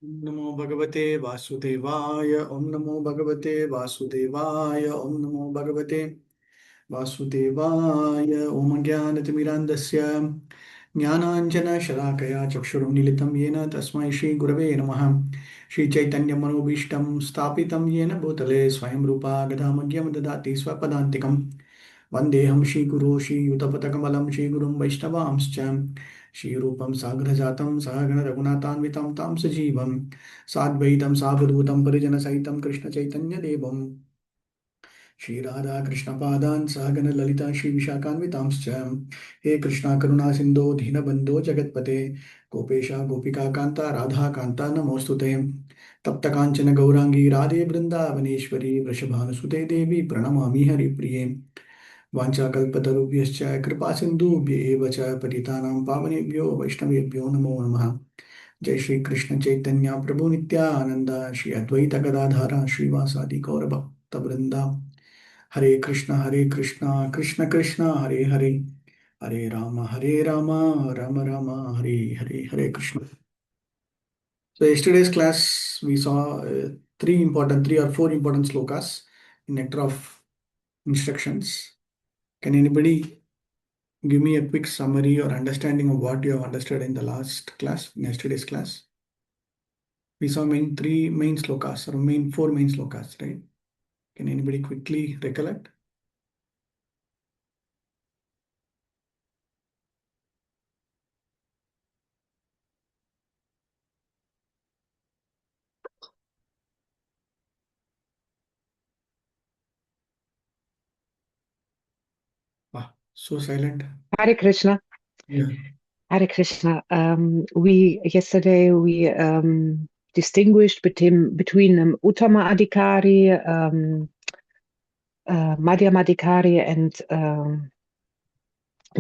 ओम नमो भगवते वासुदेवाय ओम नमो भगवते वासुदेवाय ओम नमो भगवते वासुदेवाय ओम ज्ञानतिमिरान्धस्य ज्ञानाञ्जनशलाकया चक्षुरुन्मीलितं येन तस्मै श्रीगुरवे नमः श्रीचैतन्यमनोभीष्टं स्थापितं येन भूतले स्वयं रूपा गदामग्यं ददाति स्वपदान्तिकम् वन्देऽहं श्रीगुरो श्रीयुतपथकमलं श्रीगुरुं वैष्णवांश्च श्रीरूपं साग्रजातं सहगण रघुनाथान्वितं तां सजीवं साद्वैतं सावधूतं परिजनसहितं कृष्णचैतन्यदेवं श्रीराधा कृष्णपादान् सहगण ललिता श्रीविशाखान्वितांश्च हे कृष्णा करुणा सिन्धो दीनबन्धो जगत्पते गोपेशा गोपिका कान्ता राधा कान्ता नमोऽस्तुते तप्त काञ्चन गौरांगी राधे वृन्दावनेश्वरी वृषभानुसुते देवी प्रणमामि हरिप्रिये वाञ्छाकल्पतरुभ्यश्च कृपासिन्धुभ्य एव च पतितानां पावनेभ्यो वैष्णवेभ्यो नमो नमः जय श्री कृष्ण चैतन्य प्रभु नित्यानंद श्री अद्वैत गदाधारा श्रीवासादि गौर भक्त वृंदा हरे Krishna Krishna Krishna Hare Hare Hare Ram Ram Ram Hare Hare Hare Krishna. So yesterday's class we saw three or four important slokas in Nectar of Instructions. Can anybody give me a quick summary or understanding of what you have understood in the last class, in yesterday's class? We saw three main slokas or four main slokas, right? Can anybody quickly recollect? Ah, so silent. Hare Krishna. Yeah. Hare Krishna. We yesterday distinguished between Uttama Adhikari, Madhyama Adhikari, and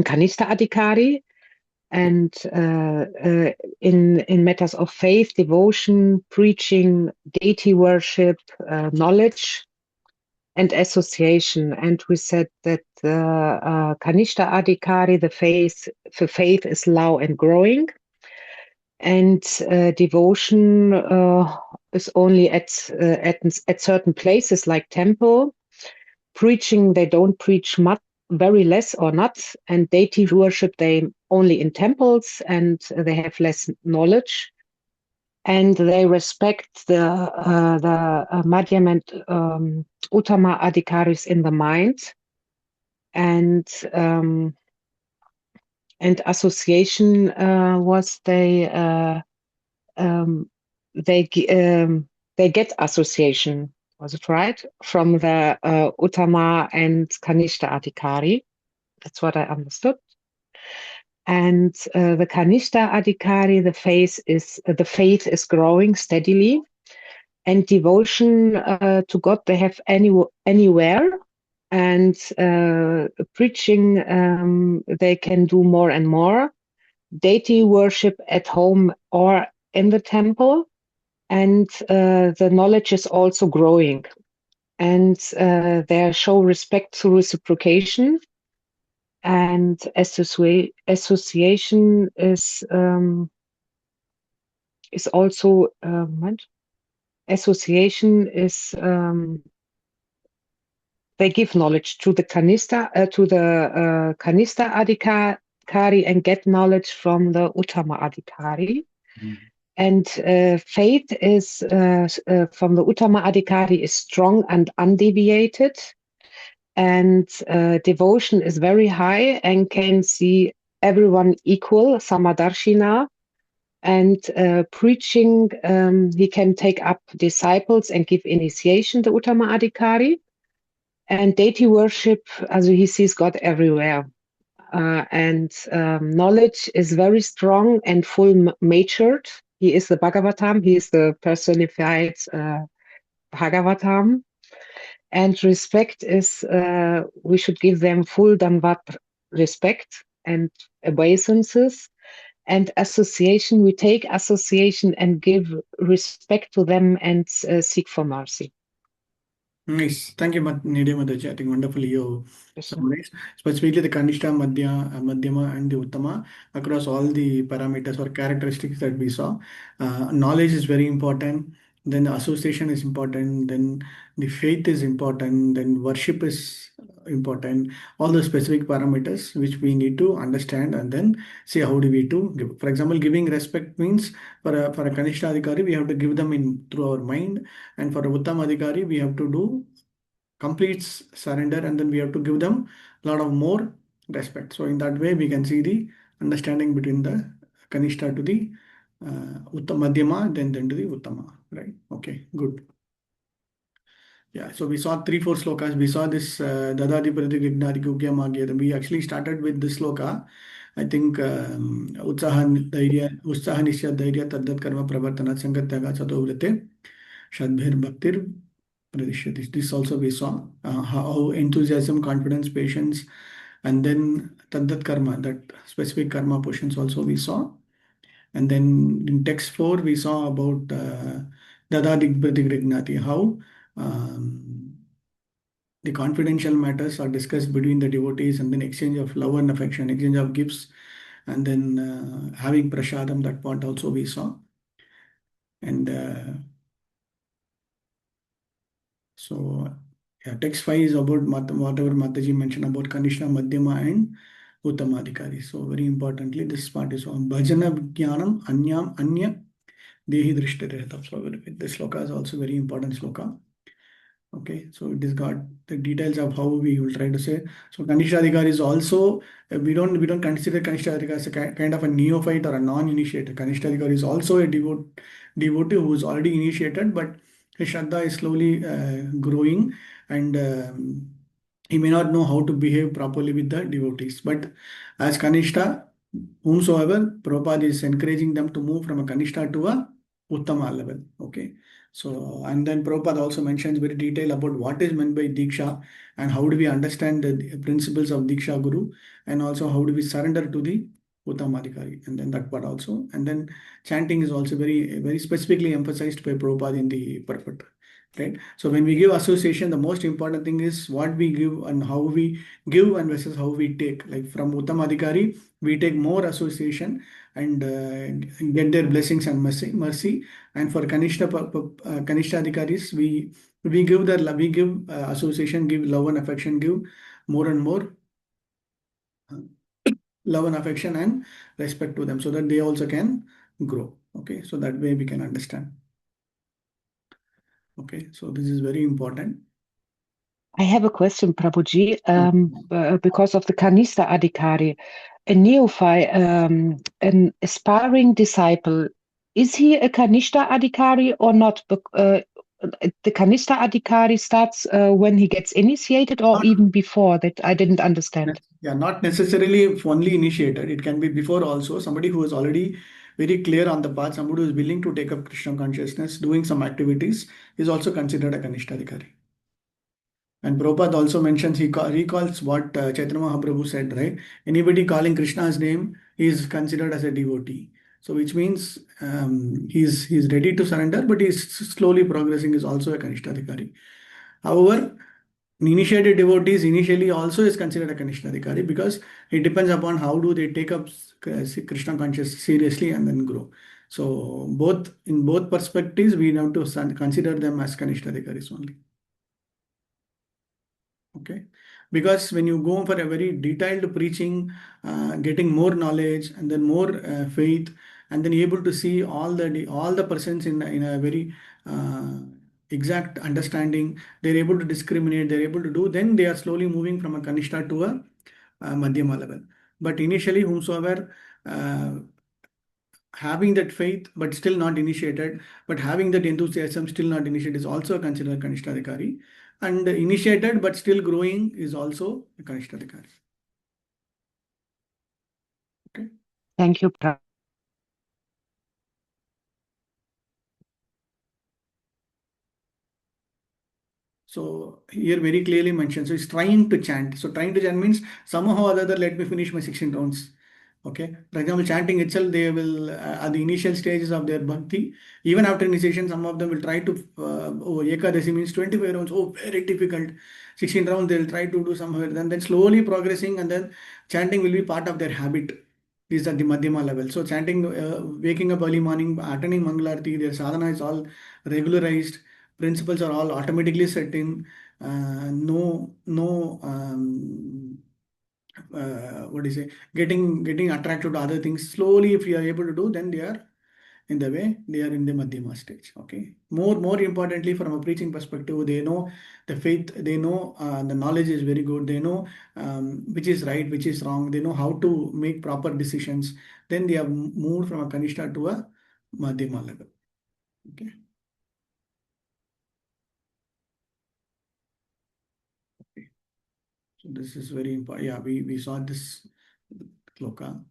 Kanishta Adhikari. And in matters of faith, devotion, preaching, deity worship, knowledge, and association. And we said that the Kanishta Adhikari, the faith is low and growing, and devotion is only at certain places like temple. Preaching, they don't preach much, very less or not, and deity worship, they only in temples, and they have less knowledge. And they respect the Madhyam and Uttama Adhikaris in the mind, and association was they get association, was it right, from the Uttama and Kanishta Adhikari. That's what I understood. And the Kanishta Adhikari, the faith is growing steadily, and devotion to God they have anywhere, and preaching they can do more and more. Deity worship at home or in the temple, and the knowledge is also growing, and they show respect through reciprocation. And association is also association is they give knowledge to the Kanista Adhikari, and get knowledge from the Uttama Adhikari. And faith is from the Uttama Adhikari is strong and undeviated, and devotion is very high and can see everyone equal, Samadarshina. And preaching, he can take up disciples and give initiation to Uttama Adhikari. And deity worship, also he sees God everywhere. And knowledge is very strong and full matured. He is the Bhagavatam, he is the personified Bhagavatam. And respect is, we should give them full Danvat respect and obeisances. And association, we take association and give respect to them and seek for mercy. Nice. Thank you, Nidhi Mataji. I think wonderfully you Krishna. summarized. Specifically the Kanishta, Madhyama, and the Uttama across all the parameters or characteristics that we saw. Knowledge is very important. Then the association is important. Then the faith is important. Then worship is important. All the specific parameters which we need to understand and then see how do we to give. For example, giving respect means for a Kanishta Adhikari, we have to give them in through our mind, and for a Uttam Adhikari, we have to do complete surrender, and then we have to give them a lot of more respect. So in that way, we can see the understanding between the Kanishta to the Madhyama, then to the Uttama. Right? Okay, good. Yeah, so we saw 3, 4 slokas. We saw this Dadadi Pratignadi Gugya Magya. We actually started with this sloka. I think Utsaha Nishya Dhairya Taddat Karma Pravartana Sangatyaga Chato Shadbhir Bhaktir Pradishyati. This also we saw how enthusiasm, confidence, patience, and then Taddat Karma, that specific karma portions also we saw. And then in text 4, we saw about Dada Digbratignati, how the confidential matters are discussed between the devotees, and then exchange of love and affection, exchange of gifts, and then having prashadam, that part also we saw. And so, yeah, text 5 is about whatever Mataji mentioned about Kanishna, Madhyama, and Uttamadhikari. So, very importantly, this part is on Bhajana Jnanam Anyam Anya Dehi Drishtirehata. So, this sloka is also very important sloka. Okay, so it has got the details of how we will try to say. So Kanishta Adhikar is also we don't consider Kanishta Adhikar as a kind of a neophyte or a non-initiated. Kanishta Adhikar is also a devotee who is already initiated, but his Shraddha is slowly growing, and he may not know how to behave properly with the devotees. But as Kanishta, whomsoever, Prabhupada is encouraging them to move from a Kanishta to a Uttama level. Okay. So, and then Prabhupada also mentions very detail about what is meant by Diksha and how do we understand the principles of Diksha Guru, and also how do we surrender to the Uttamadhikari, and then that part also. And then chanting is also very specifically emphasized by Prabhupada in the purport. Right. So when we give association, the most important thing is what we give and how we give and versus how we take. Like from Uttamadhikari, we take more association and get their blessings and mercy. And for Kanishta Adhikaris, we give association, give love and affection, give more and more uh, love and affection and respect to them, so that they also can grow. Okay, so that way we can understand. Okay, so this is very important. I have a question, Prabhuji. Mm. Because of the Kanista Adhikari, a neophyte, an aspiring disciple, is he a Kanishta Adhikari or not? The Kanishta Adhikari starts when he gets initiated or Not, even before that. I didn't understand. yeah, not necessarily only initiated. It can be before also. Somebody who is already very clear on the path, somebody who is willing to take up Krishna consciousness, doing some activities, is also considered a Kanishta Adhikari. And Prabhupada also mentions, recalls what Chaitanya Mahaprabhu said, right? Anybody calling Krishna's name is considered as a devotee. So, which means he's ready to surrender, but he's slowly progressing, is also a Kanishta Adhikari. However, initiated devotees initially also is considered a Kanishta Adhikari, because it depends upon how do they take up Krishna consciousness seriously and then grow. So, in both perspectives, we have to consider them as Kanishta Adhikaris only. Okay, because when you go for a very detailed preaching, getting more knowledge and then more faith, and then able to see all the persons in a very uh, exact understanding, they're able to discriminate, they're able to do, then they are slowly moving from a kanishta to a madhyama level. But initially, whomsoever having that faith but still not initiated, but having that enthusiasm still not initiated, is also considered Kanishtadhikari. And initiated but still growing is also a Kanishtadhikari. Okay. Thank you, Prabhuji. So here very clearly mentioned. So he's trying to chant. So trying to chant means somehow or other, let me finish my 16 rounds. Okay, for example, chanting itself, they will at the initial stages of their bhakti, even after initiation, some of them will try to oh, Ekadasi means 25 rounds. Oh, very difficult. 16 rounds they'll try to do somewhere. Then slowly progressing, and then chanting will be part of their habit. These are the Madhyama level. So chanting, waking up early morning, attending Mangalarti, their sadhana is all regularized. Principles are all automatically set in. No what do you say, getting attracted to other things. Slowly, if you are able to do, then they are in the way, they are in the madhyama stage. Okay, more importantly, from a preaching perspective, they know the faith, they know the knowledge is very good, they know which is right, which is wrong, they know how to make proper decisions. Then they have moved from a kanishta to a madhyama level. Okay. Okay. So this is very important. Yeah, we saw this sloka.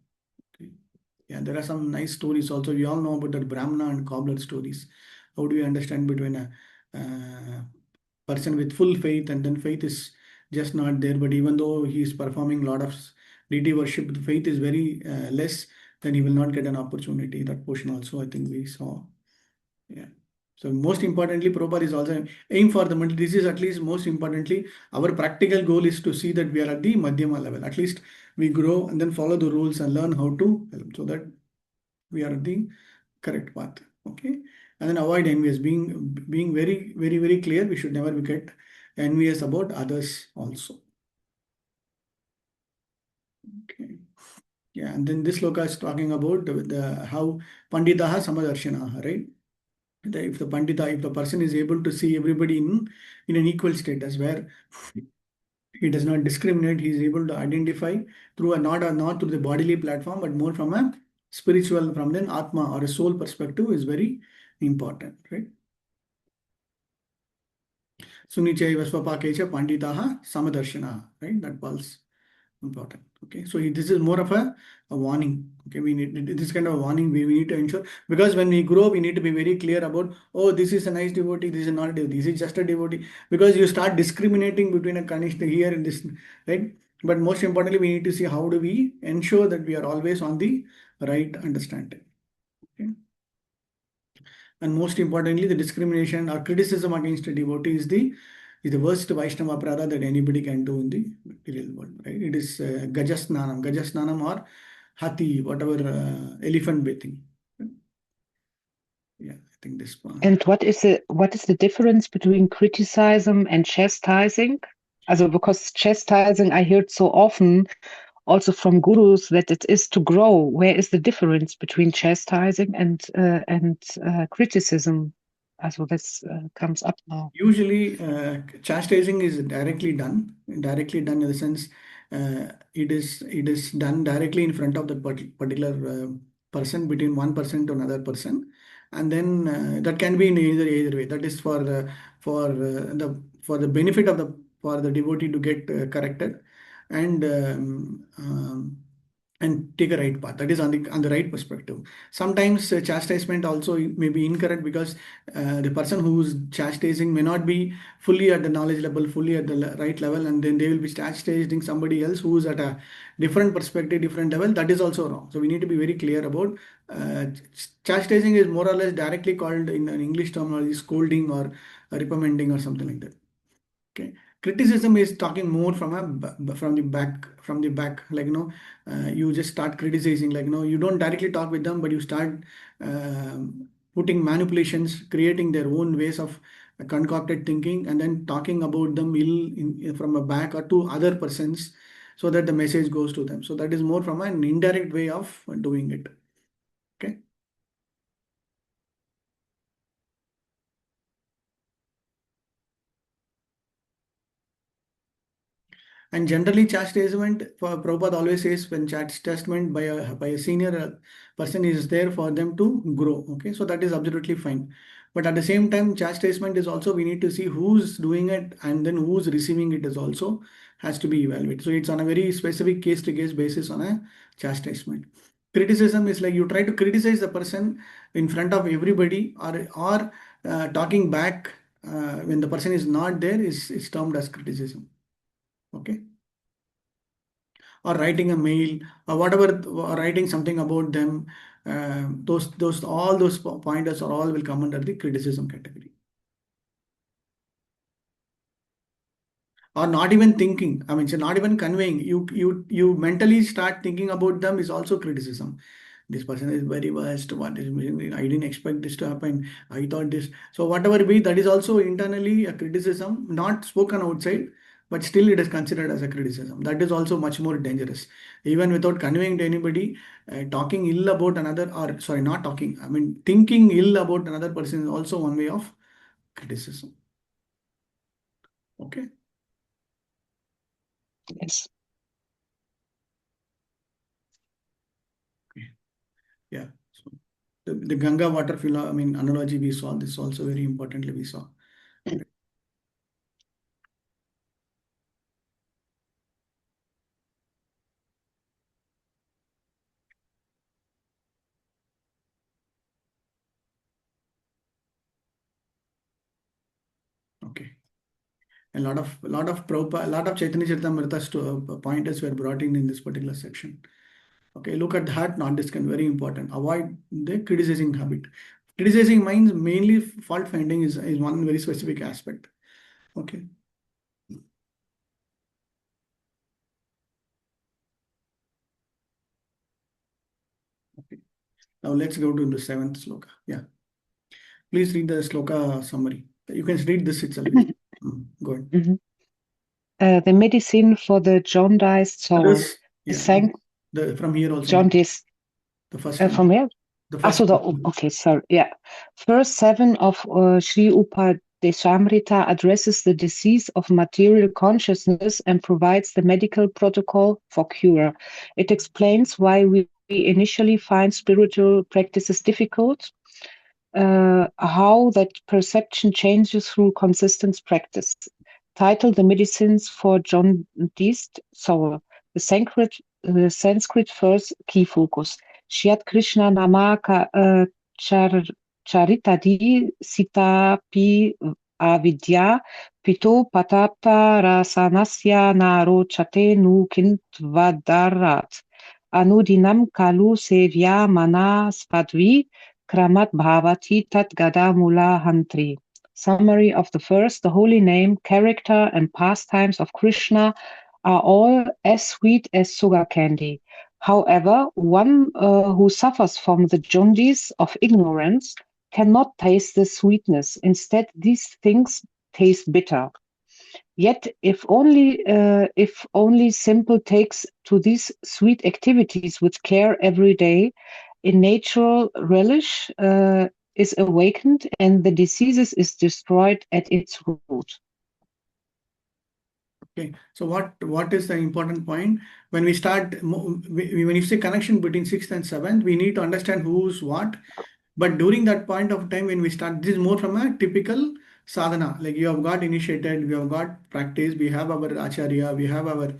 Okay. Yeah, there are some nice stories also. We all know about the Brahmana and cobbler stories. How do you understand between a person with full faith, and then faith is just not there, but even though he is performing a lot of deity worship, the faith is very less, then he will not get an opportunity. That portion also, I think we saw. Yeah. So most importantly, Prabhupada is also aim for the middle. This is at least most importantly, our practical goal is to see that we are at the Madhyama level. At least we grow and then follow the rules and learn how to help, so that we are at the correct path. Okay. And then avoid envious, being very clear. We should never get envious about others also. Okay. Yeah, and then this sloka is talking about the how Panditaha Samadarshanaha, right? If the Pandita, if the person is able to see everybody in an equal status, where he does not discriminate, he is able to identify through a not through the bodily platform, but more from a spiritual, from an Atma or a soul perspective, is very important, right? Sunichaiva Swapakecha Panditaha Samadarshana, right? That was important. Okay, so this is more of a warning. Okay, we need this kind of warning. We need to ensure, because when we grow, we need to be very clear about, oh, this is a nice devotee, this is not a devotee, this is just a devotee, because you start discriminating between a kanishta here and this, right? But most importantly, we need to see how do we ensure that we are always on the right understanding. Okay. And most importantly, the discrimination or criticism against a devotee is the worst Vaishnava aparadha that anybody can do in the material world. Right? It is Gajasnanam or Hati, whatever, elephant bathing. Yeah, I think this one. And what is the difference between criticism and chastising? Also, because chastising, I heard so often also from gurus that it is to grow. Where is the difference between chastising and criticism? Also, this comes up now. Usually, chastising is directly done in the sense, it is done directly in front of the particular person, between one person to another person, and then that can be in either way. That is for the benefit of the for the devotee to get corrected, and and take a right path. That is on the right perspective. Sometimes chastisement also may be incorrect, because the person who's chastising may not be fully at the knowledge level, fully at the right level, and then they will be chastising somebody else who's at a different perspective, different level. That is also wrong. So we need to be very clear about chastising is more or less directly called in an English terminology scolding or reprimanding or something like that. Okay. Criticism is talking more from from the back, like, you just start criticizing, like, you don't directly talk with them, but you start putting manipulations, creating their own ways of concocted thinking, and then talking about them from a back or to other persons, so that the message goes to them. So that is more from an indirect way of doing it. Okay. And generally, chastisement, for Prabhupada always says, when chastisement by a senior person is there for them to grow. Okay, so that is absolutely fine. But at the same time, chastisement is also, we need to see who's doing it, and then who's receiving it is also has to be evaluated. So it's on a very specific case to case basis on a chastisement. Criticism is like you try to criticize the person in front of everybody, or talking back when the person is not there is termed as criticism. Okay. or writing a mail or whatever, or writing something about them, all those pointers are all will come under the criticism category. Or not even thinking. I mean, so not even conveying. You mentally start thinking about them is also criticism. This person is very worst. What is, I didn't expect this to happen. I thought this. So whatever be, that is also internally a criticism, not spoken outside, but still it is considered as a criticism. That is also much more dangerous. Even without conveying to anybody, talking ill about another, or sorry, not talking. I mean, thinking ill about another person is also one way of criticism. Okay. Yes. Okay. Yeah. So the Ganga water I mean, analogy we saw, this also very importantly we saw. Okay. A lot of Chaitanya Charitamrita's pointers were brought in this particular section. Okay, look at that, not discount, very important. Avoid the criticizing habit. Criticizing means mainly fault finding is one very specific aspect. Okay. Okay. Now let's go to the seventh sloka. Yeah. Please read the sloka summary. You can read this itself. Go ahead. Mhm. The medicine for the jaundiced soul. Others, The yeah. sanct From here also, jaundice the first one. from here. The Ah, first so one. okay, sorry. Yeah. Verse 7 of Sri Upadeshamrita addresses the disease of material consciousness and provides the medical protocol for cure. It explains why we initially find spiritual practices difficult, how that perception changes through consistent practice. Titled The Medicines for Jaundiced Soul. The Sanskrit verse key focus. Shyat Krishna Namaka Charitadi Sitapi Avidya Pito Patapta Rasanasya Narochate Nu Kintvadarat Anudinam Kalu Sevya Mana Spadvi Kramat Bhavati Tat Gada Mula Hantri. Summary of the verse: the holy name, character, and pastimes of Krishna are all as sweet as sugar candy. However, one who suffers from the jaundice of ignorance cannot taste the sweetness. Instead, these things taste bitter. Yet, if only simple takes to these sweet activities with care every day, a natural relish is awakened and the diseases is destroyed at its root. Okay, so what is the important point? When we start, when you say connection between sixth and seventh, we need to understand who's what. But during that point of time, when we start, this is more from a typical sadhana. Like you have got initiated, we have got practice, we have our acharya, we have our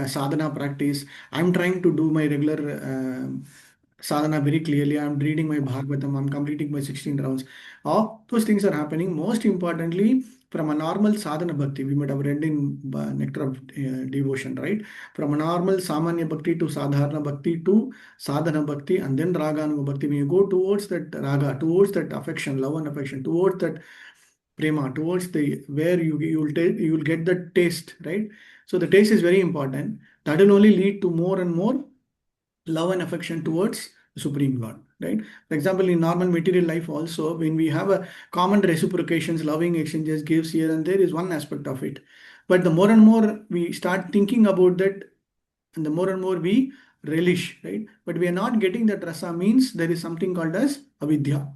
sadhana practice. I'm trying to do my regular sadhana very clearly. I'm reading my Bhagavatam, I'm completing my 16 rounds. All those things are happening. Most importantly, from a normal sadhana bhakti, we might have read in Nectar of Devotion, right? From a normal samanya bhakti to sadhana bhakti to sadhana bhakti and then raga anuga bhakti. When you go towards that raga, towards that affection, love and affection, towards that prema, towards the where you will get the taste, right? So the taste is very important. That will only lead to more and more love and affection towards the Supreme Lord, right? For example, in normal material life also, when we have a common reciprocations, loving exchanges, gives here and there is one aspect of it. But the more and more we start thinking about that, and the more and more we relish, right? But we are not getting that rasa means there is something called as avidya,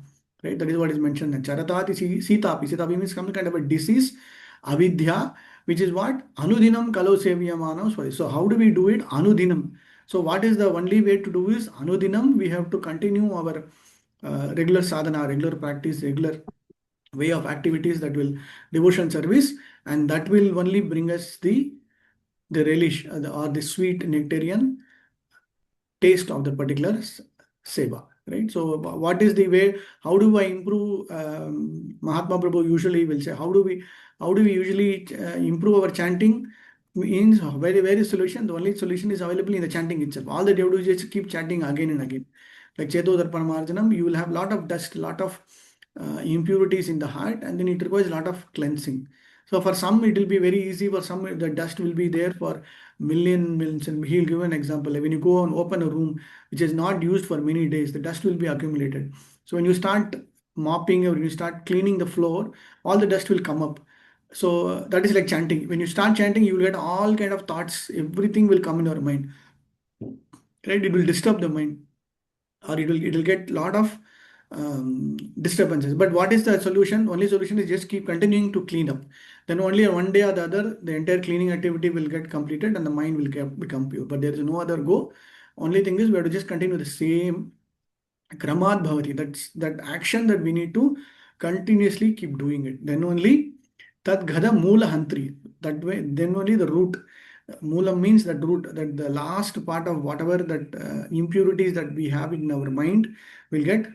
right? That is what is mentioned. Charatati sitapi. Sitapi means some kind of a disease, avidya, which is what? Anudinam kalo sevyamana. So how do we do it? Anudinam. So what is the only way to do is anudinam. We have to continue our regular sadhana, regular practice, regular way of activities that will devotion service, and that will only bring us the relish or the sweet nectarian taste of the particular seva, right? So what is the way, how do I improve? Mahatma Prabhu usually will say, how do we usually improve our chanting? means very solution. The only solution is available in the chanting itself. All that you have to do is just keep chanting again and again. Like Cheto Darpana Marjanam, you will have lot of dust, lot of impurities in the heart, and then it requires a lot of cleansing. So for some it will be very easy. For some the dust will be there for millions. And he'll give an example. Like when you go and open a room which is not used for many days, the dust will be accumulated. So when you start mopping or you start cleaning the floor, all the dust will come up. So that is like chanting. When you start chanting, you will get all kind of thoughts. Everything will come in your mind, right? It will disturb the mind, or it will get lot of disturbances. But what is the solution? Only solution is just keep continuing to clean up. Then only one day or the other, the entire cleaning activity will get completed and the mind will become pure. But there is no other go. Only thing is we have to just continue the same Kramat Bhavati. That's that action that we need to continuously keep doing it. Then only Tad Ghada Moola Hantri. That way, then only the root. Moolam means that root, that the last part of whatever that impurities that we have in our mind will get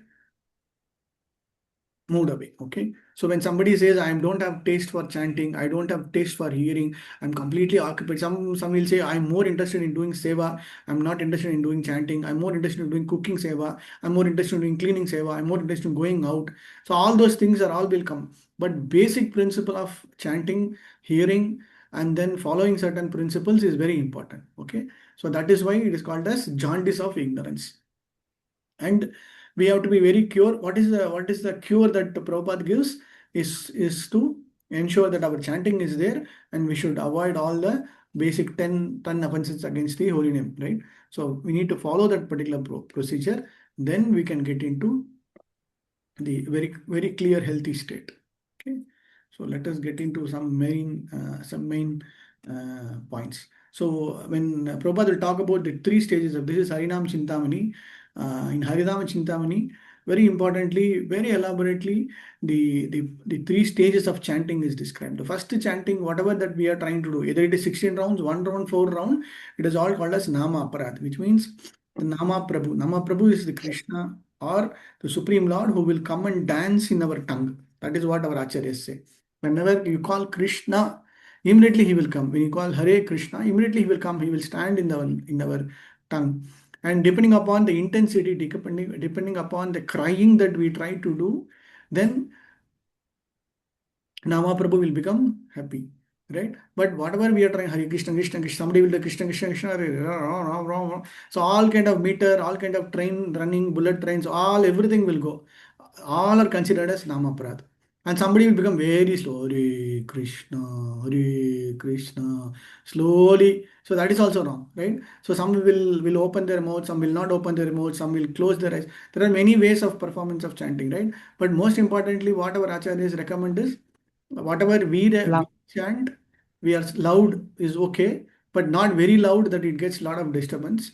moved away. Okay. So when somebody says, I don't have taste for chanting, I don't have taste for hearing, I'm completely occupied. Some will say, I'm more interested in doing seva, I'm not interested in doing chanting, I'm more interested in doing cooking seva, I'm more interested in doing cleaning seva, I'm more interested in going out. So all those things are all will come. But basic principle of chanting, hearing, and then following certain principles is very important. Okay. So that is why it is called as jaundice of ignorance. And we have to be very cure. What is the cure that Prabhupada gives is to ensure that our chanting is there, and we should avoid all the basic 10 offenses against the holy name, right? So we need to follow that particular procedure. Then we can get into the very clear healthy state. Okay, so let us get into some main points. So when Prabhupada will talk about the three stages of this is Harinam Chintamani. In Harinam Chintamani, very importantly, very elaborately, the three stages of chanting is described. The first chanting, whatever that we are trying to do, either it is 16 rounds, 1 round, 4 round, it is all called as Nama Aparad, which means the Nama Prabhu. Nama Prabhu is the Krishna or the Supreme Lord who will come and dance in our tongue. That is what our acharyas say. Whenever you call Krishna, immediately he will come. When you call Hare Krishna, immediately he will come. He will stand in our tongue. And depending upon the intensity, depending upon the crying that we try to do, then Nama Prabhu will become happy. Right? But whatever we are trying, Hare Krishna, Krishna, Krishna, somebody will do Krishna, Krishna, Krishna, Hare, wrong, wrong, wrong. So all kind of meter, all kind of train running, bullet trains, all everything will go. All are considered as Namaprad. And somebody will become very slow. Hare Krishna, Hare Krishna, slowly. So that is also wrong, right? So some will open their mouth, some will not open their mouth, some will close their eyes. There are many ways of performance of chanting, right? But most importantly, what our acharyas recommend is whatever we Love. chant, we are loud is okay, but not very loud that it gets a lot of disturbance.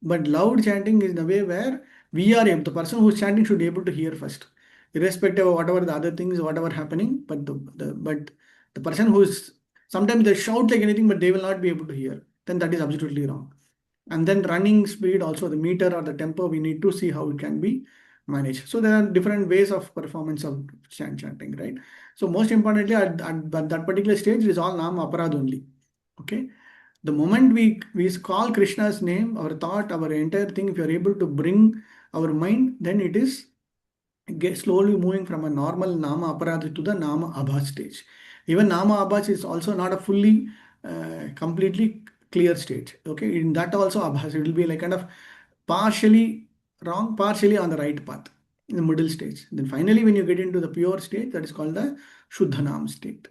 But loud chanting is in a way where we are able, the person who's chanting should be able to hear first, irrespective of whatever the other things, whatever happening. But the person who's sometimes they shout like anything, but they will not be able to hear. Then that is absolutely wrong. And then running speed, also the meter or the tempo, we need to see how it can be managed. So there are different ways of performance of chanting, right? So most importantly, at that particular stage, it is all Nam Aparad only. Okay. The moment we call Krishna's name, our thought, our entire thing, if you are able to bring our mind, then it is get slowly moving from a normal Nama Aparadha to the Nama Abhas stage. Even Nama Abhas is also not a fully, completely clear stage. Okay, in that also Abhas, it will be like kind of partially wrong, partially on the right path, in the middle stage. Then finally, when you get into the pure state, that is called the Shuddhanam state.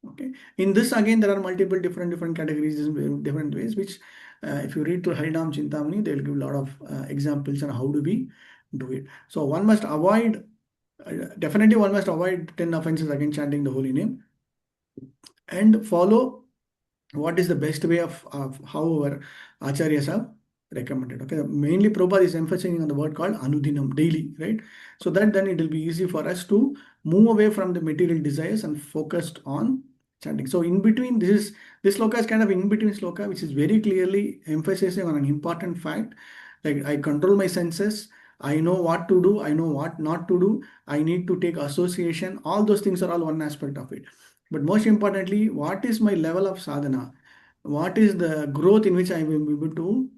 Okay, in this again, there are multiple different categories in different ways, which if you read through Harinam Chintamani, they will give a lot of examples on how do we do it. So one must avoid, definitely one must avoid 10 offenses against chanting the holy name and follow what is the best way of how our acharyas have recommended. Okay, mainly Prabhupada is emphasizing on the word called anudinam, daily, right? So that then it will be easy for us to move away from the material desires and focused on chanting. So in between, this sloka is kind of in between sloka, which is very clearly emphasizing on an important fact. Like I control my senses, I know what to do, I know what not to do, I need to take association. All those things are all one aspect of it. But most importantly, what is my level of sadhana? what is the growth in which I will be able to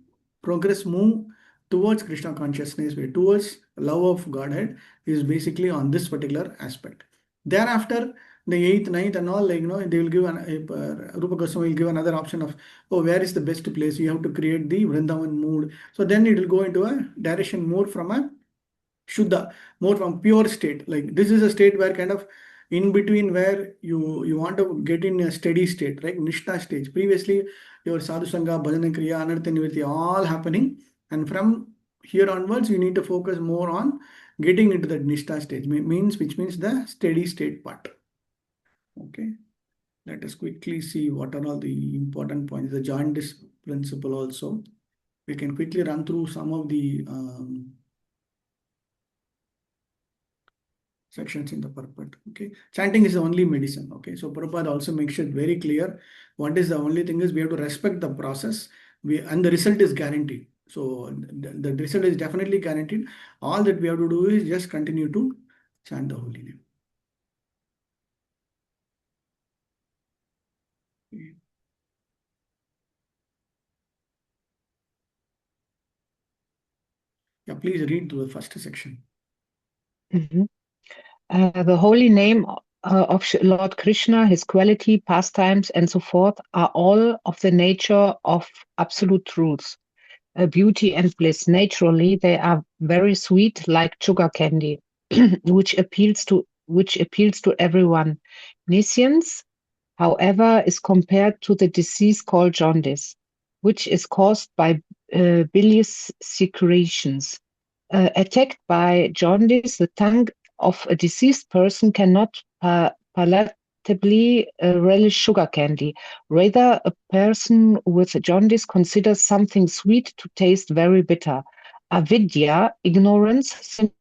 progress, move towards Krishna consciousness, towards love of Godhead, is basically on this particular aspect. Thereafter, the eighth, ninth, and all, like, they will give Rupa Goswami will give another option of, oh, where is the best place? You have to create the Vrindavan mood. So then it will go into a direction more from a Shuddha, more from pure state. Like this is a state where kind of in between where you want to get in a steady state, right? Nishtha stage. Previously, your sadhu sangha, bhajana kriya, anartha nivritti all happening, and from here onwards, you need to focus more on getting into that nishtha stage. Which means the steady state part. Okay. Let us quickly see what are all the important points. The jaundice principle also. We can quickly run through some of the sections in the purport. Okay, chanting is the only medicine. Okay, so Prabhupada also makes it very clear. What is the only thing is we have to respect the process. And the result is guaranteed. So the result is definitely guaranteed. All that we have to do is just continue to chant the holy name. Okay. Yeah, please read to the first section. Mhm. The holy name of Lord Krishna, his quality, pastimes, and so forth are all of the nature of absolute truths, beauty and bliss. Naturally, they are very sweet, like sugar candy, which appeals to everyone. Nescience, however, is compared to the disease called jaundice, which is caused by bilious secretions. Attacked by jaundice, the tongue of a diseased person cannot palatably relish sugar candy. Rather, a person with jaundice considers something sweet to taste very bitter. Avidya, ignorance, simply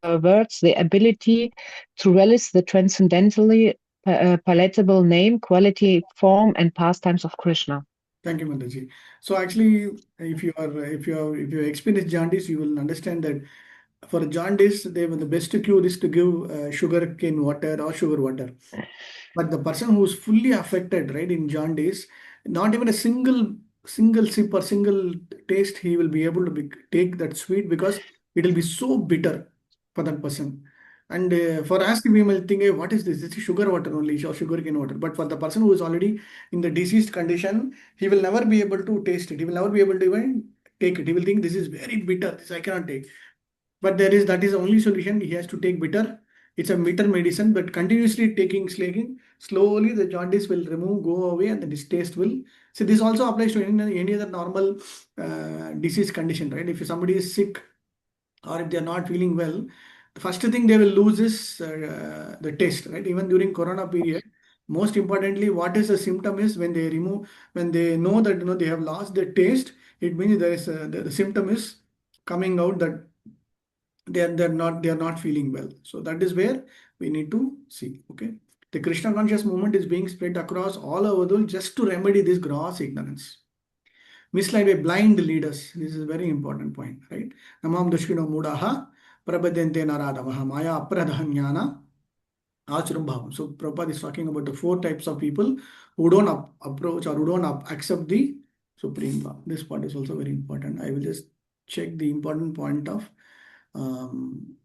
perverts the ability to relish the transcendentally palatable name, quality, form, and pastimes of Krishna. Thank you, Mataji. So actually, if you experience jaundice, you will understand that for jaundice, the best cure is to give sugar cane water or sugar water. But the person who's fully affected, right, in jaundice, not even a single sip or single taste, he will be able to take that sweet because it will be so bitter for that person. And for us, we will think, hey, what is this? This is sugar water only, or sugar cane water. But for the person who is already in the diseased condition, he will never be able to taste it. He will never be able to even take it. He will think this is very bitter. This I cannot take. But that is the only solution. He has to take bitter. It's a bitter medicine, but continuously taking slaking, slowly the jaundice will go away, and the distaste will. So this also applies to any other normal disease condition, right? If somebody is sick or if they are not feeling well, the first thing they will lose is the taste, right? Even during Corona period, most importantly, what is the symptom is when they know that they have lost the taste, it means there is the symptom is coming out that they are not feeling well. So that is where we need to see. Okay, the Krishna conscious movement is being spread across all over the world just to remedy this gross ignorance misled by blind leaders. This is a very important point, right? Namam dushkino mudaha prabhadyante naradamaha maya apradhanyana achrumbhavam. So Prabhupada is talking about the four types of people who don't approach or who don't accept the supreme law. This part is also very important. I will just check the important point of um,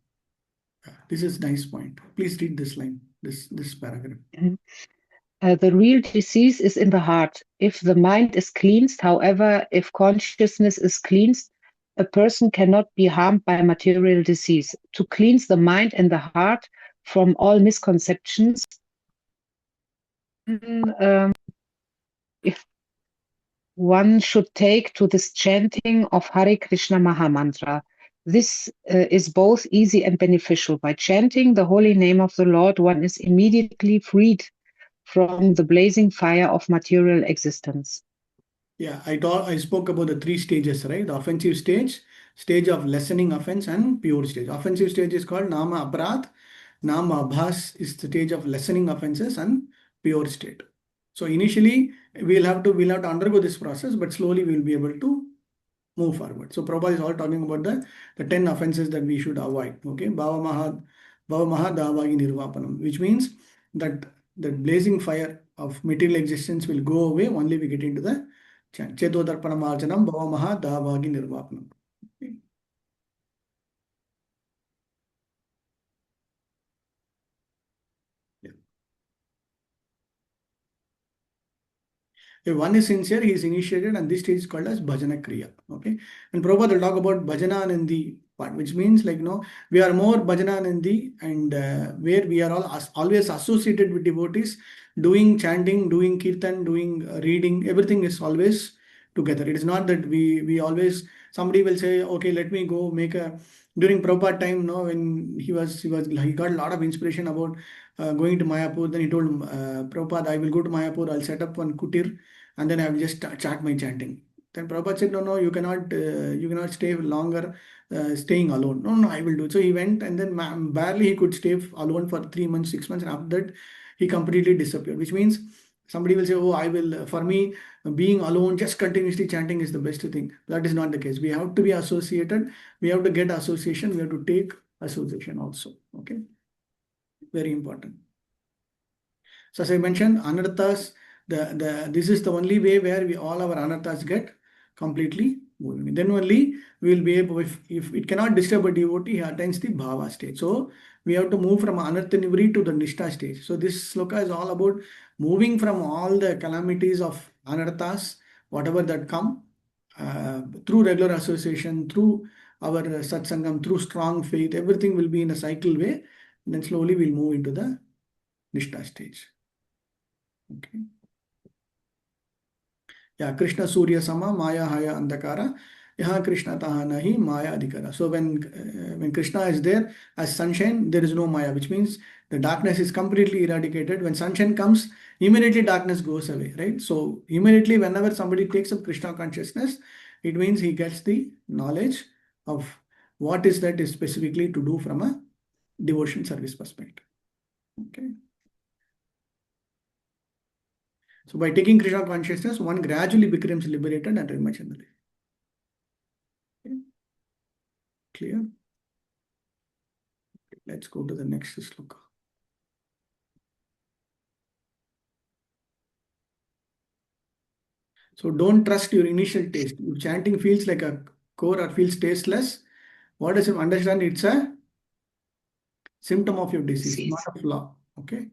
this is nice point. Please read this line, this paragraph. The real disease is in the heart. If the mind is cleansed, however, if consciousness is cleansed, a person cannot be harmed by material disease. To cleanse the mind and the heart from all misconceptions, if one should take to this chanting of Hare Krishna Mahamantra. This is both easy and beneficial. By chanting the holy name of the Lord, one is immediately freed from the blazing fire of material existence. Yeah, I spoke about the three stages, right? The offensive stage of lessening offense, and pure stage. Offensive stage is called Nama Aparat. Nama Abhas is the stage of lessening offenses and pure state. So initially we'll have to undergo this process, but slowly we'll be able to move forward. So Prabhupada is all talking about the 10 offenses that we should avoid. Okay, Bhava Maha Davagi Nirvapanam, which means that the blazing fire of material existence will go away. Only we get into the Chetodarpanam Arjanam Bhavamaha Dahavagi Nirvapanam. Okay. Yeah. If one is sincere, he is initiated, and this stage is called as Bhajana Kriya. Okay. And Prabhupada will talk about Bhajana Nandi part, which means like, we are more Bhajana Nandi, and where we are always associated with devotees, doing chanting, doing kirtan, doing reading, everything is always together. It is not that we always, somebody will say, okay, let me go make a, during Prabhupada time, when he got a lot of inspiration about going to Mayapur. Then he told Prabhupada, I will go to Mayapur, I'll set up one kutir, and then I will just start my chanting. Then Prabhupada said, no, you cannot stay longer staying alone. No, I will do it. So he went, and then barely he could stay alone for 3 months, 6 months, and after that he completely disappeared. Which means somebody will say, oh, I will, for me, being alone, just continuously chanting is the best thing. That is not the case. We have to be associated. We have to get association. We have to take association also. Okay. Very important. So as I mentioned, anarthas, this is the only way where all our anarthas get completely moving. Then only we will be able, if it cannot disturb a devotee, he attains the bhava stage. So we have to move from anartha nivri to the nishtha stage. So this sloka is all about moving from all the calamities of anarthas, whatever that come, through regular association, through our satsangam, through strong faith, everything will be in a cycle way. And then slowly we'll move into the nishtha stage. Okay. Yeah, Krishna Surya Sama, Maya Haya Andhakara. Yaha Krishna Taha Nahi, Maya Adhikara. So when Krishna is there as sunshine, there is no Maya, which means the darkness is completely eradicated. When sunshine comes, immediately darkness goes away, right? So immediately whenever somebody takes up Krishna consciousness, it means he gets the knowledge of what is that is specifically to do from a devotion service perspective. Okay. So by taking Krishna consciousness, one gradually becomes liberated and remains in the life. Okay. Clear? Okay, let's go to the next sloka. So don't trust your initial taste. If chanting feels like a core or feels tasteless, what does it understand? It's a symptom of your disease, not a flaw. Okay.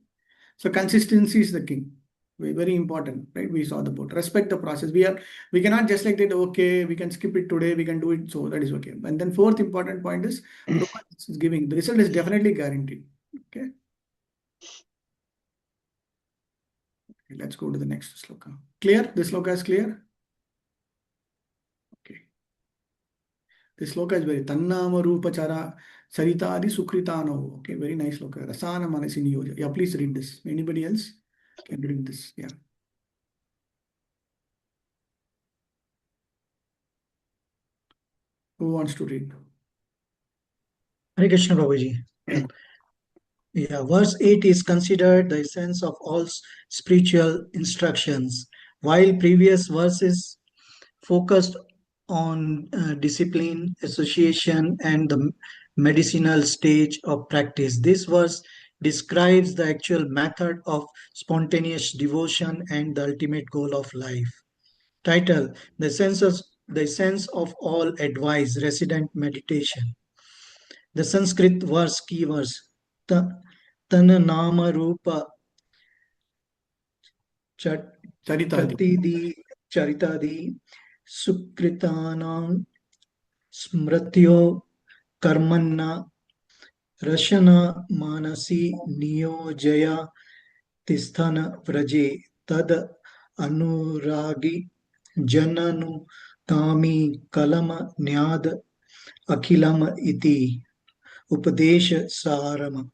So consistency is the king. Very important, right? We saw the boat. Respect the process. We cannot just like that, okay, we can skip it today, we can do it, so that is okay. And then fourth important point is giving. The result is definitely guaranteed. Okay. Okay, let's go to the next sloka. Clear? This sloka is clear? Okay. This sloka is very Tannama Rupachara Sarita Adi Sukritano. Okay, very nice sloka. Rasana Manasini Yoja. Yeah, please read this. Anybody else can read this? Yeah. Who wants to read? Hare Krishna Prabhuji. Yeah. Yeah, verse 8 is considered the essence of all spiritual instructions, while previous verses focused on discipline, association, and the medicinal stage of practice. This verse describes the actual method of spontaneous devotion and the ultimate goal of life. Title: the essence of all advice, resident meditation. The Sanskrit verse key verse Tana Nama Rupa Charitadi Charitadi Sukritanam Smrityo Karmanna Rashana Manasi Niyojaya Tisthana Vraje Tad Anuragi Jananu Kami Kalama Nyad Akhilam Iti Upadesha Sarama.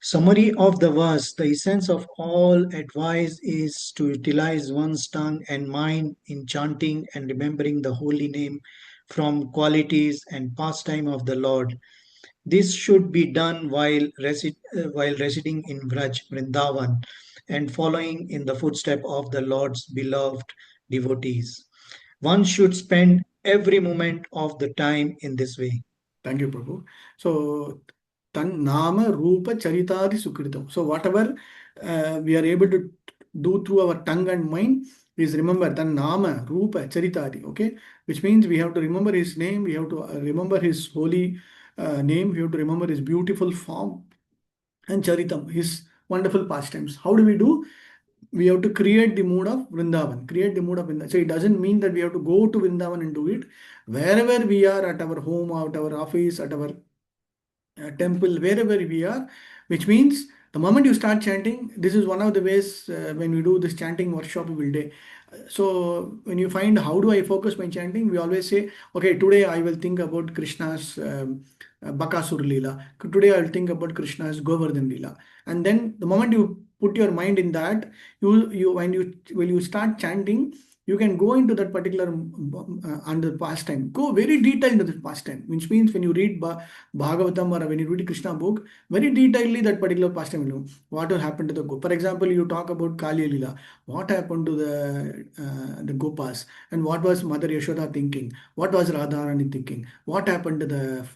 Summary of the verse: the essence of all advice is to utilize one's tongue and mind in chanting and remembering the holy name from qualities and pastime of the Lord. This should be done while residing in Vraj, Vrindavan, and following in the footsteps of the Lord's beloved devotees. One should spend every moment of the time in this way. Thank you, Prabhu. So Tan Nama Rupa Charitadi Sukritam. So whatever we are able to do through our tongue and mind is remember Tan Nama Rupa Charitadi. Okay, which means we have to remember his name, we have to remember his holy name, we have to remember his beautiful form and Charitam, his wonderful pastimes. How do we do? We have to create the mood of Vrindavan, create the mood of Vrindavan. So it doesn't mean that we have to go to Vrindavan and do it. Wherever we are, at our home, at our office, at our temple, wherever we are, which means the moment you start chanting, this is one of the ways when we do this chanting workshop every day. So when you find how do I focus my chanting, we always say, okay, today I will think about Krishna's Bakasur Leela. Today I will think about Krishna's Govardhan Leela. And then the moment you put your mind in that, when you start chanting, you can go into that particular under pastime. Go very detailed into the pastime, which means when you read Bhagavatam or when you read Krishna book, very detailedly that particular pastime will know what will happen to the go. For example, you talk about Kali Lila, what happened to the Gopas, and what was Mother Yashoda thinking, what was Radharani thinking, what happened to the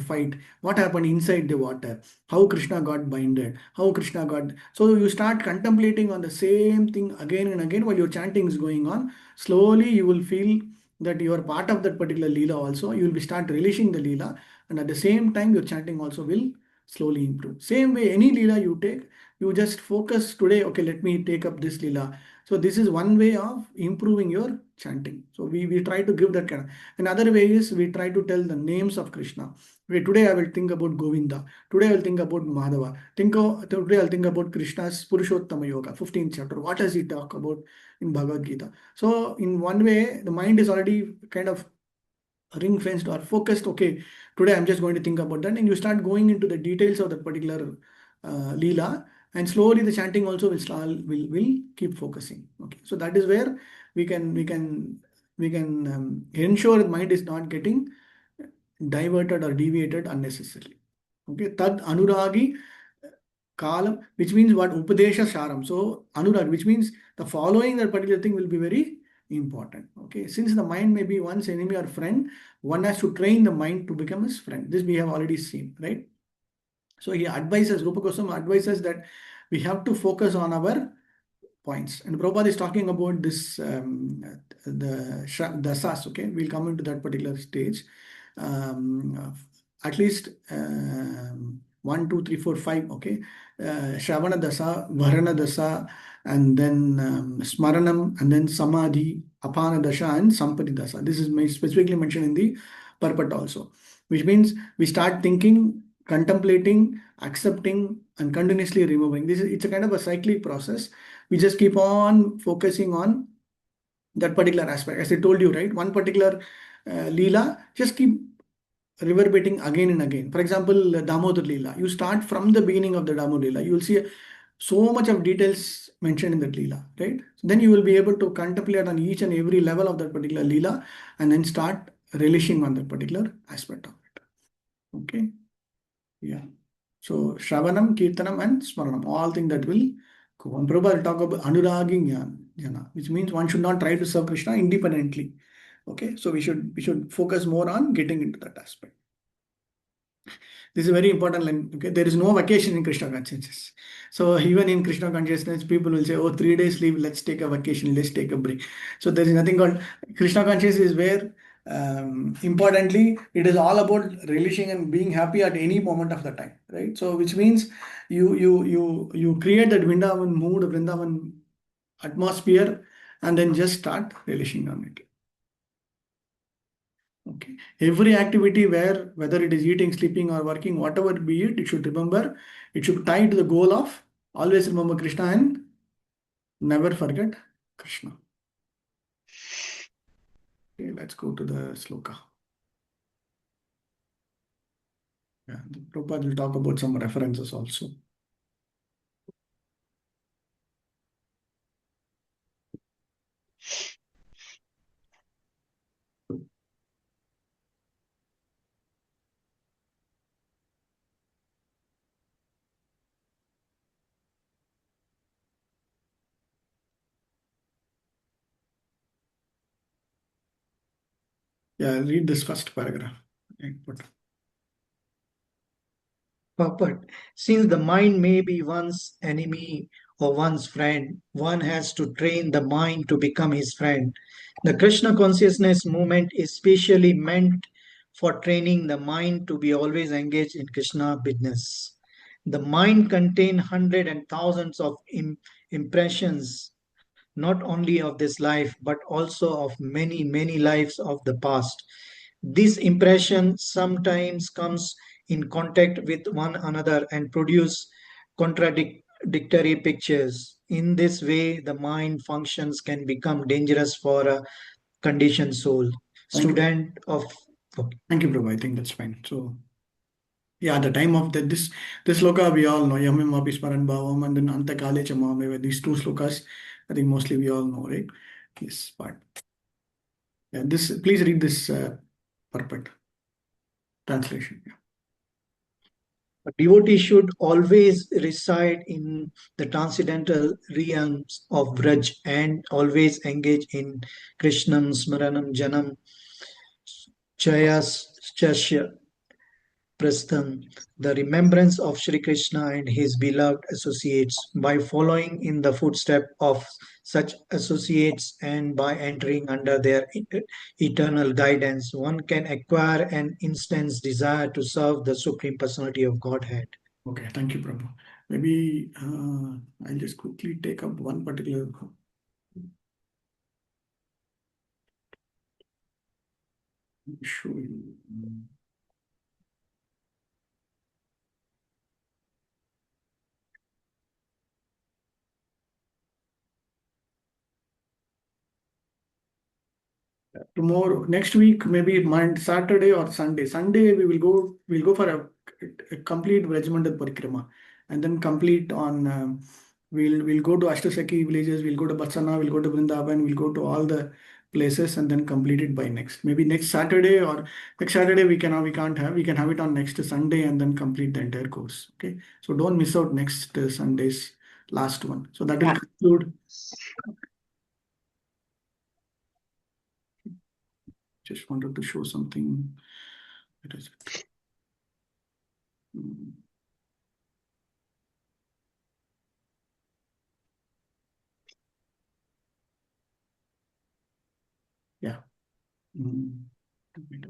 fight, what happened inside the water, how Krishna got binded, how Krishna got. So you start contemplating on the same thing again and again while your chanting is going on. Slowly you will feel that you are part of that particular Leela also. You will be start relishing the Leela, and at the same time your chanting also will slowly improve. Same way, any Leela you take, you just focus today, okay, let me take up this Leela. So this is one way of improving your chanting. So we try to give that kind of. Another way is we try to tell the names of Krishna. Okay, today I will think about Govinda. Today I will think about Madhava. Today I'll think about Krishna's Purushottama Yoga, 15th chapter. What does he talk about in Bhagavad Gita? So in one way, the mind is already kind of ring fenced or focused. Okay, today I'm just going to think about that, and you start going into the details of that particular leela, and slowly the chanting also will keep focusing. Okay, so that is where we can ensure the mind is not getting diverted or deviated unnecessarily. Okay, tad anuragi kalam, which means what? Upadesha sharam. So anurag, which means the following that particular thing will be very important. Okay, since the mind may be one's enemy or friend, one has to train the mind to become his friend. This we have already seen, right? So he advises, Rupa Goswami advises that we have to focus on our points. And Prabhupada is talking about this, the SAS, okay? We'll come into that particular stage. At least 1, 2, 3, 4, 5, okay? Shravana Dasa, Varana Dasa, and then Smaranam, and then Samadhi, Apana Dasha, and Sampati Dasa. This is specifically mentioned in the purport also, which means we start thinking, contemplating, accepting, and continuously removing. It's a kind of a cyclic process. We just keep on focusing on that particular aspect. As I told you, right? One particular Leela, just keep reverberating again and again. For example, Damodar Leela. You start from the beginning of the Damodar Leela. You will see so much of details mentioned in that Leela, right? So then you will be able to contemplate on each and every level of that particular Leela and then start relishing on that particular aspect of it. Okay. Yeah. So Shravanam, Kirtanam, and Smaranam, all things that will go on. Prabhupada will talk about Anuragi Jnana, which means one should not try to serve Krishna independently. Okay, so we should focus more on getting into that aspect. This is very important line. Okay, there is no vacation in Krishna consciousness. So even in Krishna consciousness, people will say, "Oh, 3 days leave. Let's take a vacation. Let's take a break." So there is nothing called Krishna consciousness is where, importantly, it is all about relishing and being happy at any moment of the time, right? So which means you create that Vrindavan mood, Vrindavan atmosphere, and then just start relishing on it. Okay. Every activity whether it is eating, sleeping, or working, whatever be it, it should remember, it should tie to the goal of always remember Krishna and never forget Krishna. Okay, let's go to the sloka. Yeah, the Prabhupada will talk about some references also. Yeah, read this first paragraph. Okay, but Purport. Since the mind may be one's enemy or one's friend, one has to train the mind to become his friend. The Krishna consciousness movement is specially meant for training the mind to be always engaged in Krishna business. The mind contains hundreds and thousands of impressions, not only of this life, but also of many, many lives of the past. This impression sometimes comes in contact with one another and produce contradictory pictures. In this way, the mind functions can become dangerous for a conditioned soul. Thank you. Student of okay. Thank you, Prabhu. I think that's fine. So, yeah, at the time of this sloka, we all know Yamim Abhismaran Bhavam and then Anta Kale Chamame. These two slokas, I think mostly we all know, right? Yes, but yeah, this please read this perfect translation. Yeah. A devotee should always reside in the transcendental realms of Braj and always engage in Krishnam, Smaranam, Janam, Chayas, Chashya, Prastham, the remembrance of Sri Krishna and his beloved associates. By following in the footsteps of such associates and by entering under their eternal guidance, one can acquire an intense desire to serve the Supreme Personality of Godhead. Okay, thank you, Prabhu. Maybe I'll just quickly take up one particular show you. Tomorrow, next week, maybe Monday, Saturday or Sunday. Sunday we'll go for a complete regimental parikrama, and then complete on. We'll go to Ashtasaki villages. We'll go to Batsana. We'll go to Vrindavan. We'll go to all the places and then complete it by maybe next Saturday or next Saturday we can't have. We can have it on next Sunday and then complete the entire course. Okay, so don't miss out next Sunday's last one. So that will Yeah. conclude. Just wanted to show something. What is it? Yeah.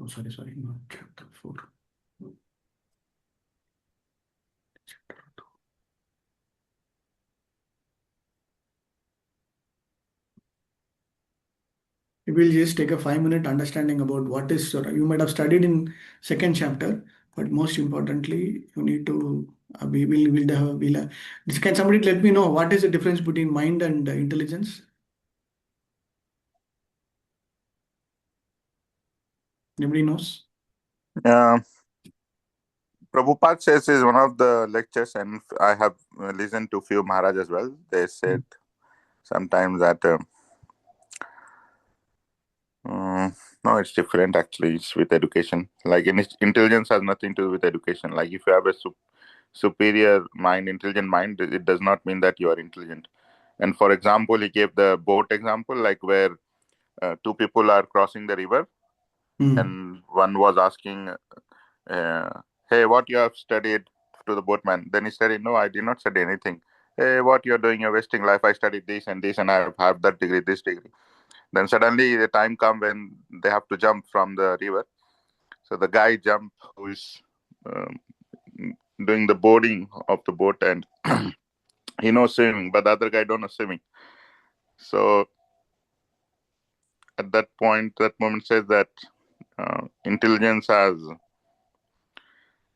Oh, sorry, not chapter 4. Chapter 2. We will just take a 5-minute understanding about what is Sura. You might have studied in second chapter, but most importantly, you need to. Can somebody let me know what is the difference between mind and intelligence? Nobody knows. Prabhupada says is one of the lectures, and I have listened to few Maharaj as well. They said sometimes that no, it's different actually. It's with education. Like intelligence has nothing to do with education. Like if you have a superior mind, intelligent mind, it does not mean that you are intelligent. And for example, he gave the boat example, like where two people are crossing the river, and one was asking, hey, what you have studied, to the boatman. Then he said, no, I did not study anything. Hey, what you're doing, you're wasting life. I studied this and this, and I have that degree, this degree. Then suddenly the time comes when they have to jump from the river. So the guy jump who is doing the boarding of the boat, and he knows swimming, but the other guy don't know swimming. So at that moment says that intelligence has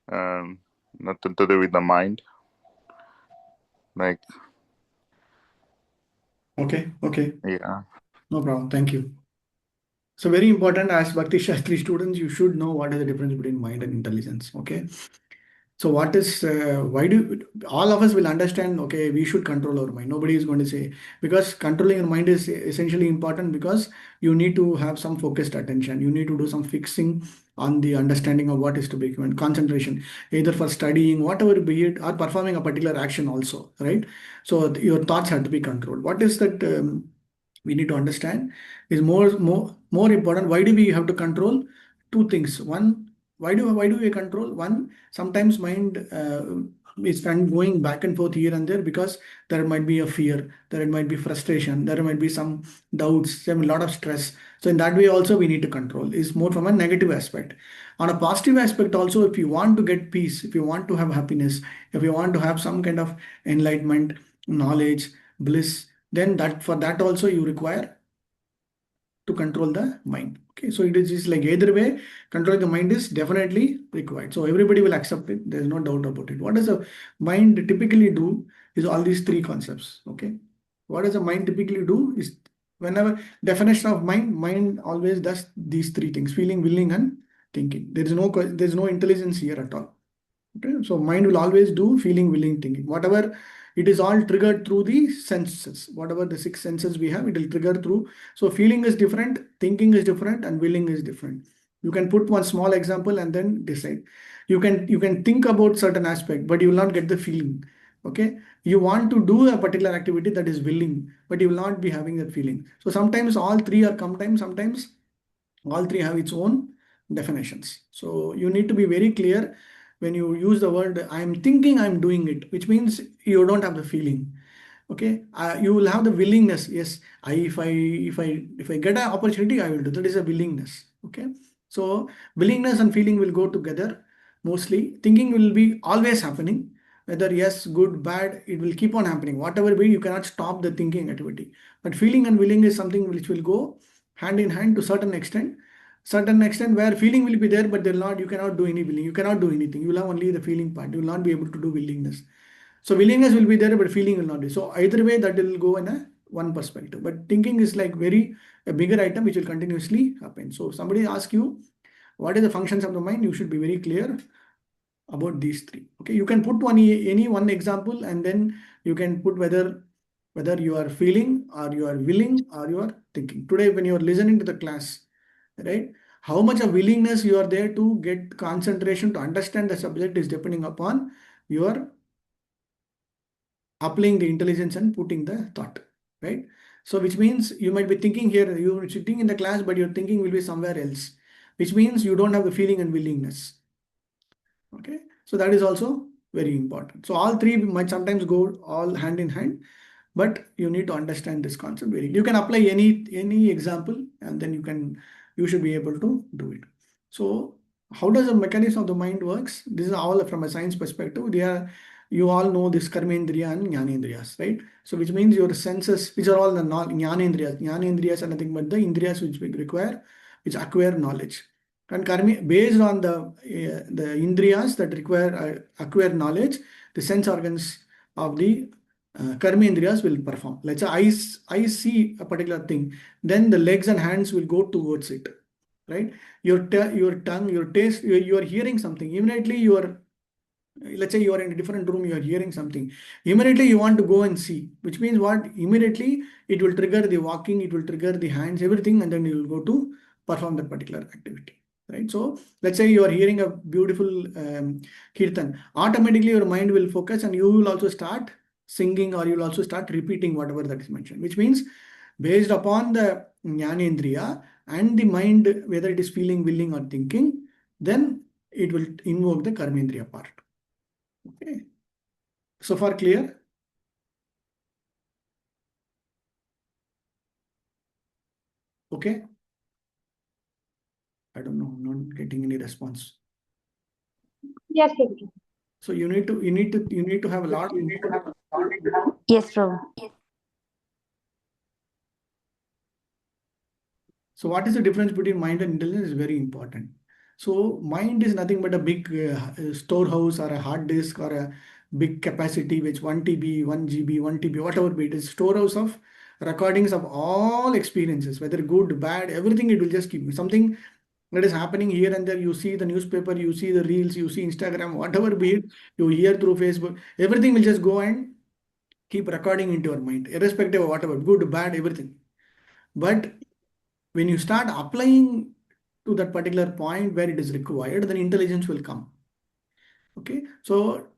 nothing to do with the mind. Like, Okay. yeah. No problem. Thank you. So very important, as Bhakti Shastri students, you should know what is the difference between mind and intelligence. Okay. So why do all of us will understand, okay, we should control our mind. Nobody is going to say, because controlling your mind is essentially important because you need to have some focused attention. You need to do some fixing on the understanding of what is to be given, concentration, either for studying, whatever be it, or performing a particular action also, right? So your thoughts have to be controlled. What is that we need to understand is more important. Why do we have to control? Two things. One, why do we control? One, sometimes mind is going back and forth here and there because there might be a fear, there might be frustration, there might be some doubts, some lot of stress. So in that way also we need to control. Is more from a negative aspect. On a positive aspect also, if you want to get peace, if you want to have happiness, if you want to have some kind of enlightenment, knowledge, bliss, then that for that also you require to control the mind. Okay, so it is just like either way, controlling the mind is definitely required. So everybody will accept it. There's no doubt about it. What does the mind typically do is all these three concepts. Okay, what does the mind typically do is whenever definition of mind always does these three things: feeling, willing, and thinking. There is no intelligence here at all. Okay, so mind will always do feeling, willing, thinking. Whatever it is all triggered through the senses. Whatever the six senses we have, it will trigger through. So feeling is different, thinking is different, and willing is different. You can put one small example and then decide. You can think about certain aspect, but you will not get the feeling. Okay, you want to do a particular activity that is willing, but you will not be having that feeling. So sometimes all three are sometimes all three have its own definitions. So you need to be very clear when you use the word I'm thinking, I'm doing it, which means you don't have the feeling. Okay, you will have the willingness. Yes, if I get an opportunity, I will do. That is a willingness. Okay, so willingness and feeling will go together. Mostly thinking will be always happening, whether yes, good, bad, it will keep on happening. Whatever way, you cannot stop the thinking activity. But feeling and willing is something which will go hand in hand to certain extent where feeling will be there, but you cannot do any willing, you cannot do anything. You will have only the feeling part. You will not be able to do willingness. So willingness will be there, but feeling will not be. So either way, that will go in a one perspective. But thinking is like a bigger item which will continuously happen. So if somebody asks you what is the functions of the mind, you should be very clear about these three. Okay, you can put any one example, and then you can put whether you are feeling or you are willing or you are thinking. Today, when you are listening to the class, right? How much of willingness you are there to get concentration to understand the subject is depending upon your applying the intelligence and putting the thought, right? So which means you might be thinking here, you're sitting in the class, but your thinking will be somewhere else, which means you don't have the feeling and willingness. Okay, so that is also very important. So all three might sometimes go all hand in hand, but you need to understand this concept very. You can apply any example, and then you should be able to do it. So how does the mechanism of the mind works? This is all from a science perspective. You all know this karmendriya and jnanendriyas, right? So which means your senses, which are all the jnanendriyas. Jnanendriyas are nothing but the indriyas which acquire knowledge. And based on the indriyas that acquire knowledge, the sense organs of the karmendriyas will perform. Let's say I see a particular thing, then the legs and hands will go towards it, right? Your tongue, your taste, you are hearing something. Immediately let's say you are in a different room, you are hearing something. Immediately you want to go and see, which means what? Immediately it will trigger the walking, it will trigger the hands, everything, and then you will go to perform that particular activity. Right. So let's say you are hearing a beautiful kirtan. Automatically your mind will focus and you will also start singing, or you will also start repeating whatever that is mentioned, which means based upon the jnanendriya and the mind, whether it is feeling, willing, or thinking, then it will invoke the karmendriya part. Okay. So far clear? Okay. I don't know, I'm not getting any response. Yes, Prabhu. So you need to have a lot. Yes, Prabhu. So what is the difference between mind and intelligence is very important. So mind is nothing but a big storehouse or a hard disk or a big capacity, which 1 TB, 1 GB, 1 TB, whatever be it is, storehouse of recordings of all experiences, whether good, bad, everything. It will just keep something that is happening here and there. You see the newspaper, you see the reels, you see Instagram, whatever be it, you hear through Facebook, everything will just go and keep recording into your mind, irrespective of whatever, good, bad, everything. But when you start applying to that particular point where it is required, then intelligence will come. Okay, so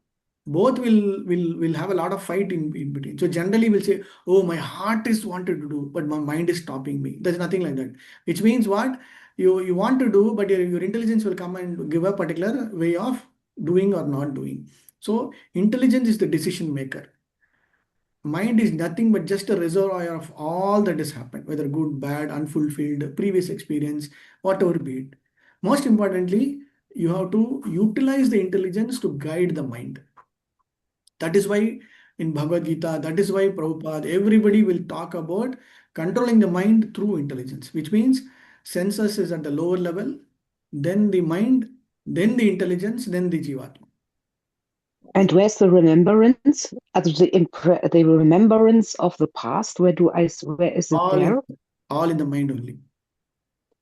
both will have a lot of fight in between. So generally we'll say, oh, my heart is wanted to do, but my mind is stopping me. There's nothing like that. Which means what? You want to do, but your intelligence will come and give a particular way of doing or not doing. So intelligence is the decision maker. Mind is nothing but just a reservoir of all that has happened, whether good, bad, unfulfilled, previous experience, whatever be it. Most importantly, you have to utilize the intelligence to guide the mind. That is why in Bhagavad Gita, that is why Prabhupada, everybody will talk about controlling the mind through intelligence, which means senses is at the lower level, then the mind, then the intelligence, then the jivatma. And where's the remembrance? The remembrance of the past. Where is it there? All in the mind only.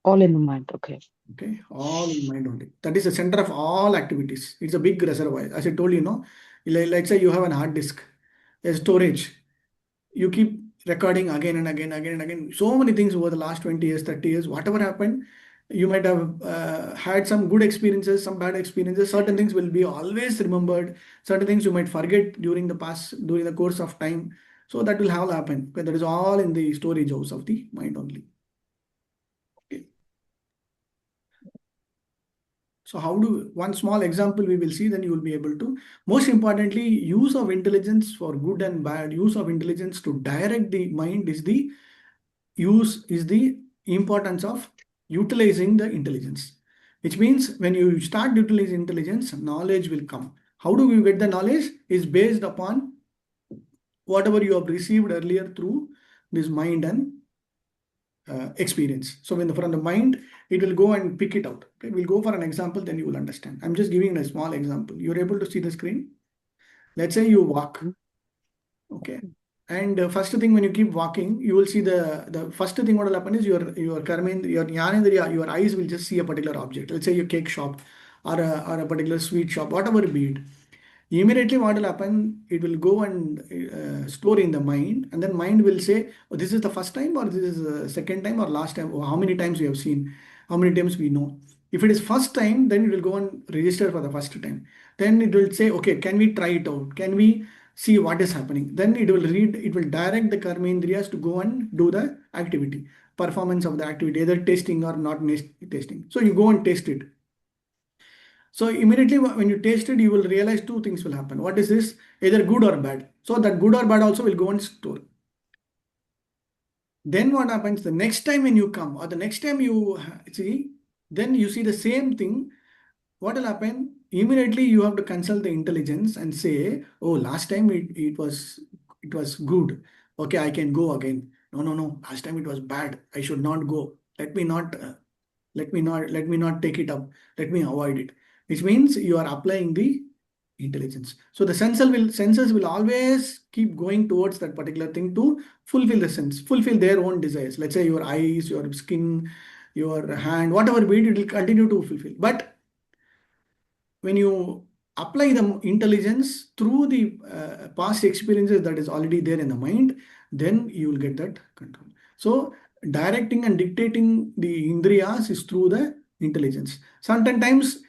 All in the mind. Okay. Okay, all in mind only. That is the center of all activities. It's a big reservoir. As I told you, let's say you have an hard disk, a storage. You keep recording again and again, again and again. So many things over the last 20 years, 30 years, whatever happened, you might have had some good experiences, some bad experiences. Certain things will be always remembered. Certain things you might forget during the course of time. So that will have happen. But that is all in the storage house of the mind only. Okay. So one small example we will see, then you will be able to, most importantly, use of intelligence for good and bad, use of intelligence to direct the mind is the importance of utilizing the intelligence. Which means when you start utilizing intelligence, knowledge will come. How do we get the knowledge? Is based upon whatever you have received earlier through this mind and experience. So from the mind, it will go and pick it out. Okay? We'll go for an example, then you will understand. I'm just giving a small example. You're able to see the screen. Let's say you walk. Okay. And first thing, when you keep walking, you will see the first thing what will happen is your jnanendriya, your eyes will just see a particular object. Let's say your cake shop or a particular sweet shop, whatever be it. Immediately what will happen, it will go and store in the mind, and then mind will say, oh, this is the first time, or this is the second time, or last time, or how many times we have seen, how many times we know. If it is first time, then it will go and register for the first time. Then it will say, okay, can we try it out? Can we see what is happening? Then it will direct the karmendriyas to go and do the activity, performance of the activity, either testing or not testing. So you go and test it. So immediately when you taste it, you will realize two things will happen. What is this? Either good or bad. So that good or bad also will go and store. Then what happens the next time when you come, or the next time you see, then you see the same thing. What will happen? Immediately you have to consult the intelligence and say, oh, last time it was good. Okay, I can go again. No. Last time it was bad. I should not go. Let me not take it up. Let me avoid it. Which means you are applying the intelligence. So the senses will always keep going towards that particular thing to fulfill their own desires. Let's say your eyes, your skin, your hand, whatever be it will continue to fulfill. But when you apply the intelligence through the past experiences that is already there in the mind, then you will get that control. So directing and dictating the indriyas is through the intelligence. Sometimes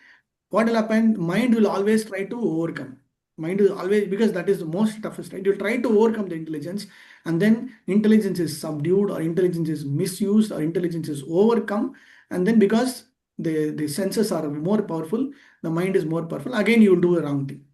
what will happen, mind will always try to overcome. Mind is always, because that is the most toughest, right? You'll try to overcome the intelligence, and then intelligence is subdued, or intelligence is misused, or intelligence is overcome. And then because the senses are more powerful, the mind is more powerful, again you will do a wrong thing.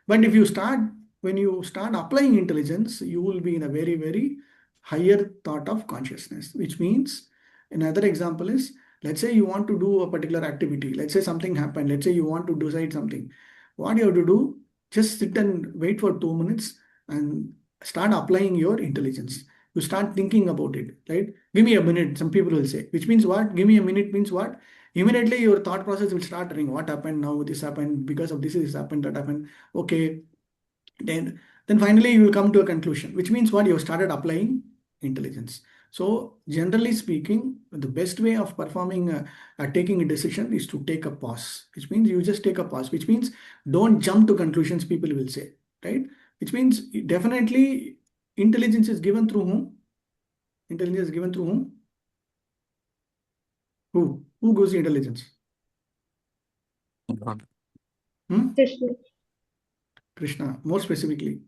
But when you start applying intelligence, you will be in a very, very higher thought of consciousness, which means another example is, let's say you want to do a particular activity. Let's say something happened. Let's say you want to decide something. What you have to do, just sit and wait for 2 minutes and start applying your intelligence. You start thinking about it, right? Give me a minute, some people will say, which means what? Give me a minute means what? Immediately your thought process will start running. What happened now? This happened because of this happened, that happened. Okay. Then finally you will come to a conclusion, which means what? You have started applying intelligence. So generally speaking, the best way of taking a decision is to take a pause, which means you just take a pause, which means don't jump to conclusions, people will say, right? Which means definitely intelligence is given through whom? Intelligence is given through whom? Who gives the intelligence? God. Krishna. Krishna, more specifically.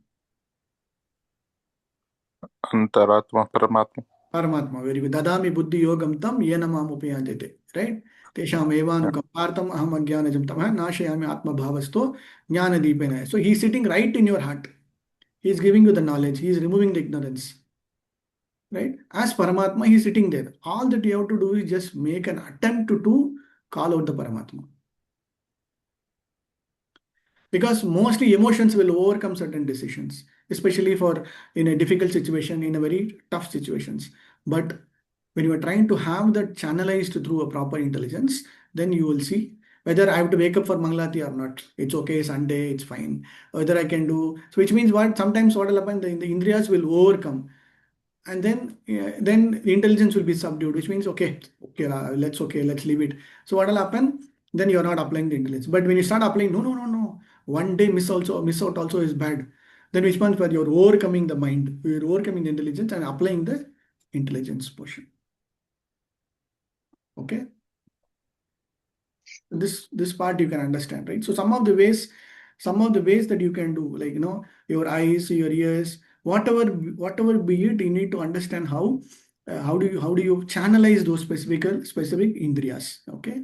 Antaratma Paramatma. Paramatma, very good. Dadami buddhi yogam tam yena mam upayantete. Right? Tesham evanukam partam aham ajnanajam tamah nashayami atma bhavasto jnana deepena. So he's sitting right in your heart. He's giving you the knowledge. He's removing the ignorance. Right? As Paramatma, he's sitting there. All that you have to do is just make an attempt to call out the Paramatma. Because mostly emotions will overcome certain decisions, especially for in a difficult situation, in a very tough situations. But when you are trying to have that channelized through a proper intelligence, then you will see whether I have to wake up for Mangalati or not. It's okay, Sunday, it's fine. Whether I can do so, which means what sometimes what will happen, the Indriyas will overcome, and then the intelligence will be subdued, which means let's leave it. So what will happen? Then you're not applying the intelligence. But when you start applying, no, one day miss out also is bad. Then which means where you're overcoming the mind, you're overcoming the intelligence and applying the intelligence portion. Okay. This part you can understand, right? So some of the ways that you can do, like your eyes, your ears, whatever be it, you need to understand how do you channelize those specific indriyas. Okay,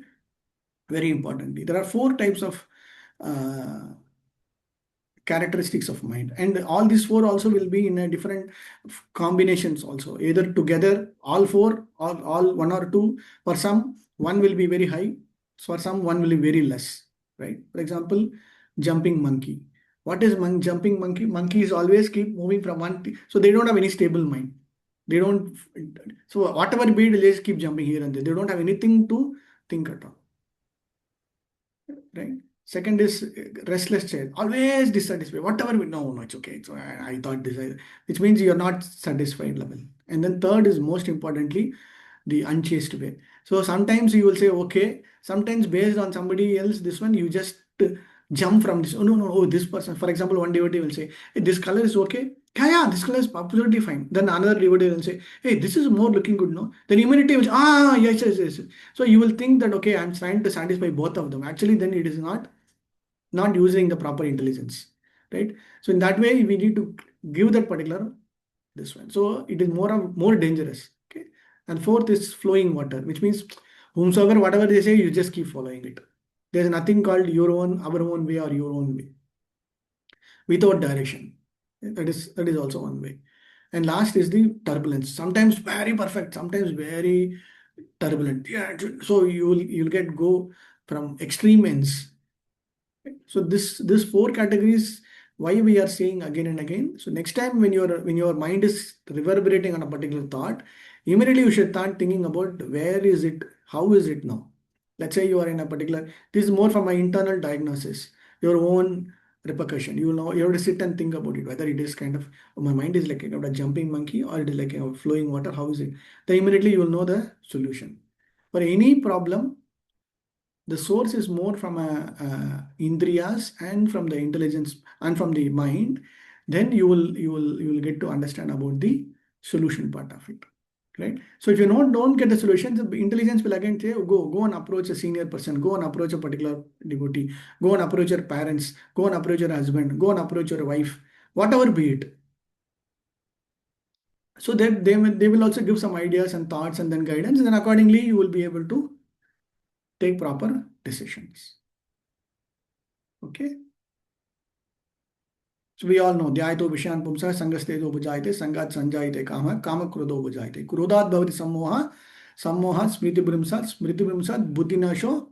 very importantly, there are 4 types of uh, characteristics of mind, and all these 4 also will be in a different combinations also, either together all 4 or all 1 or 2. For some, one will be very high, for some one will be very less, right? For example, jumping monkey. What is jumping monkey? Monkey is always keep moving from one so they don't have any stable mind. They don't, so whatever be it, they just keep jumping here and there. They don't have anything to think at all, right? Second is restless child, always dissatisfied. Whatever we no, it's okay. So I thought this, which means you're not satisfied level. And then third is most importantly the unchaste way. So sometimes you will say okay. Sometimes based on somebody else, this one you just jump from this. Oh no, oh this person. For example, one devotee will say, hey, this color is okay. Yeah, this color is absolutely fine. Then another devotee will say, hey, this is more looking good, no? Then immediately will say, yes. So you will think that okay, I'm trying to satisfy both of them. Actually, then it is not using the proper intelligence, right? So in that way, we need to give that particular this one. So it is more dangerous. Okay. And fourth is flowing water, which means whomsoever, whatever they say, you just keep following it. There's nothing called our own way or your own way without direction. That is also one way. And last is the turbulence. Sometimes very perfect, sometimes very turbulent. Yeah. So you'll go from extreme ends. So this 4 categories, why we are saying again and again. So next time when your mind is reverberating on a particular thought, immediately you should start thinking about where is it, how is it now. Let's say you are in a particular. This is more from my internal diagnosis, your own repercussion. You have to sit and think about it, whether it is kind of my mind is like a kind of a jumping monkey or it is like a flowing water. How is it? Then immediately you will know the solution for any problem. The source is more from indriyas and from the intelligence and from the mind. Then you will get to understand about the solution part of it, right? So if you don't get the solution, the intelligence will again say, go and approach a senior person, go and approach a particular devotee, go and approach your parents, go and approach your husband, go and approach your wife, whatever be it. So that they will also give some ideas and thoughts and then guidance, and then accordingly you will be able to take proper decisions. Okay. So we all know dhyato vishayan pumsa sangastejo bhujayate sangat sanjayate kama krodho bhujayate krodhat bhavati sammoha smriti brimsat buddhinasho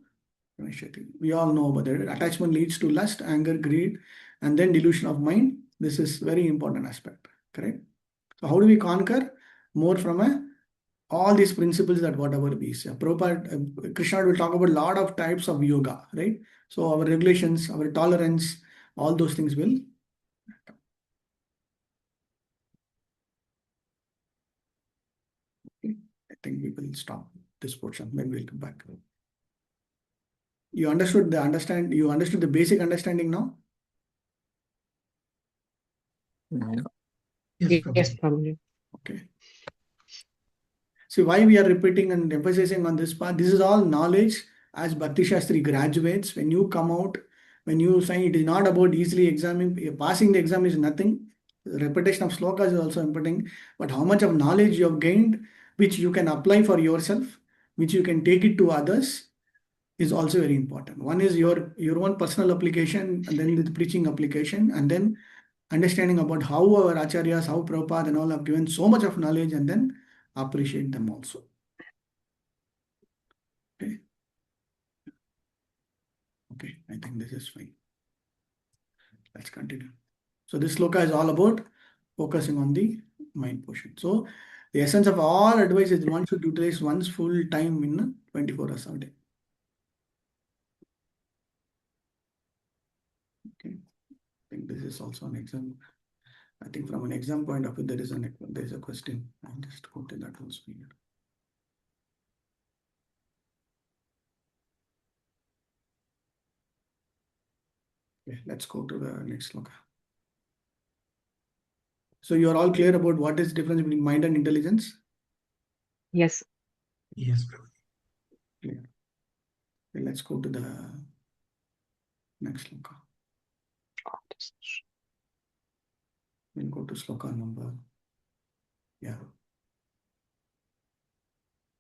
pranashyati. We all know about that. Attachment leads to lust, anger, greed, and then delusion of mind. This is very important aspect. Correct. So how do we conquer? More from all these principles that whatever we say. Prabhupada, Krishna will talk about a lot of types of yoga, right? So our regulations, our tolerance, all those things will. I think we will stop this portion. Then we'll come back. You understood the basic understanding now? Yes, Prabhuji. Okay. See why we are repeating and emphasizing on this part. This is all knowledge as Bhakti Shastri graduates. When you come out, when you say it is not about easily examining, passing the exam is nothing. repetition of slokas is also important, but how much of knowledge you have gained, which you can apply for yourself, which you can take it to others, is also very important. One is your own personal application, and then the preaching application, and then understanding about how our acharyas, how Prabhupada and all have given so much of knowledge, and then appreciate them also. Okay. Okay, I think this is fine. Let's continue. So this sloka is all about focusing on the mind portion. So the essence of all advice is one should utilize one's full time in 24 hours a day. Okay, I think this is also an exam. I think from an exam point of view, there is a question. I'll just go to that one screen. Okay, let's go to the next sloka. So you are all clear about what is the difference between mind and intelligence? Yes. Yes, Prabhu. Clear. Okay, let's go to the next sloka. We'll go to sloka number. Yeah.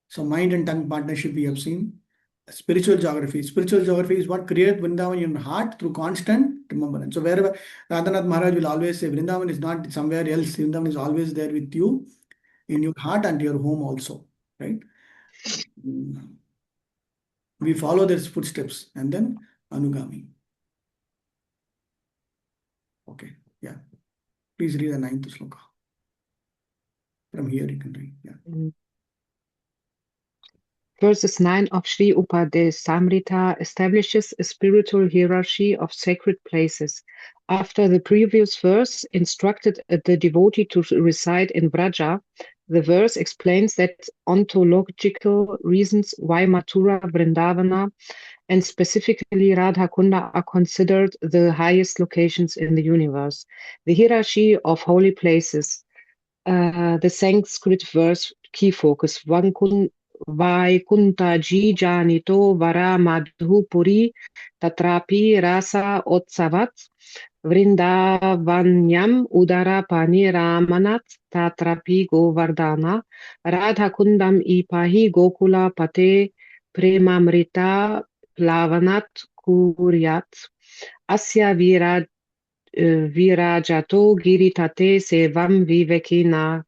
So mind and tongue partnership we have seen. Spiritual geography. Spiritual geography is what creates Vrindavan in your heart through constant remembrance. So wherever Radhanath Maharaj will always say Vrindavan is not somewhere else. Vrindavan is always there with you in your heart and your home also. Right? We follow their footsteps and then Anugami. Okay. Yeah. Please read the 9th sloka. From here you can read. Yeah. Verses 9 of Sri Upadesamrita establishes a spiritual hierarchy of sacred places. After the previous verse instructed the devotee to reside in Vraja, the verse explains that ontological reasons why Mathura, Vrindavana, and specifically Radha Kunda are considered the highest locations in the universe. The hierarchy of holy places, the Sanskrit verse key focus, Vaikuntaji Janito Vara Madhupuri Tatrapi Rasa Otsavat Vrindavanyam Udara Pani Ramanat Tatrapi Govardhana Radha Kundam Ipahi Gokula Pate Premamrita Plavanat Kuryat Asya Virajato Giritate Sevam Vivekina.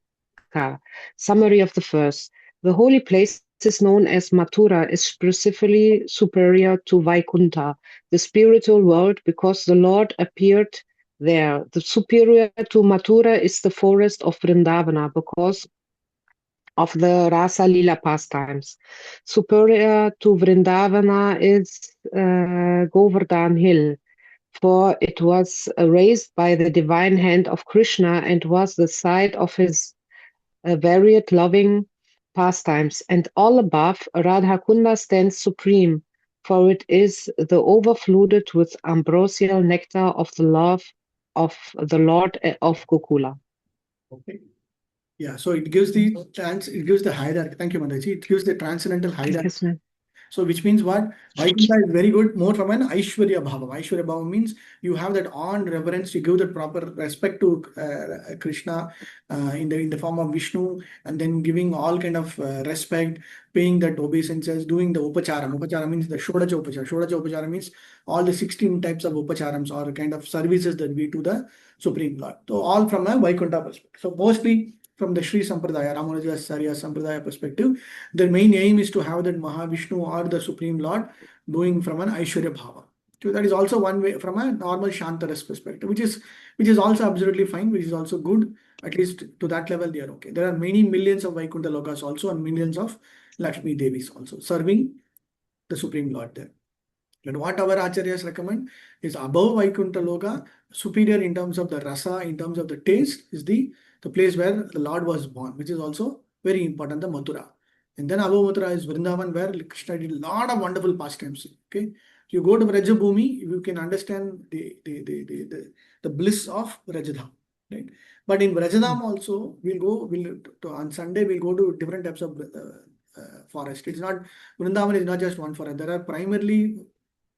Summary of the verse. The holy place is known as Mathura is specifically superior to Vaikuntha, the spiritual world, because the Lord appeared there. The superior to Mathura is the forest of Vrindavana because of the Rasa Lila pastimes. Superior to Vrindavana is Govardhan Hill, for it was raised by the divine hand of Krishna and was the site of his varied loving pastimes, and all above, Radha Kunda stands supreme, for it is the overflooded with ambrosial nectar of the love of the Lord of Gokula. Okay. Yeah, so it gives the hierarchy. Thank you, Mataji. It gives the transcendental hierarchy. Yes, ma'am. So which means what? Vaikuntha is very good, more from an Aishwarya Bhava. Aishwarya Bhava means you have that on reverence, you give that proper respect to Krishna in the form of Vishnu, and then giving all kind of respect, paying that obeisances, doing the upacharam. Upacharam means the Shodacha Upachara. Shodacha Upachara means all the 16 types of upacharams or kind of services that we do the Supreme Lord. So all from a Vaikuntha perspective. So mostly from the Sri Sampradaya, Ramanujacharya Sampradaya perspective, their main aim is to have that Mahavishnu or the Supreme Lord doing from an Aishwarya Bhava. So that is also one way from a normal Shantaras perspective, which is also absolutely fine, which is also good. At least to that level, they are okay. There are many millions of Vaikuntha Lokas also and millions of Lakshmi Devis also serving the Supreme Lord there. And what our acharyas recommend is above Vaikuntha Loka, superior in terms of the rasa, in terms of the taste, is the place where the Lord was born, which is also very important, the Mathura. And then above Mathura is Vrindavan, where Krishna did a lot of wonderful pastimes. Okay, if you go to Vrajabhumi, you can understand the bliss of Vrajadham. Right? But in Vrajadham also, on Sunday we'll go to different types of forest. It's not Vrindavan is not just one forest. There are primarily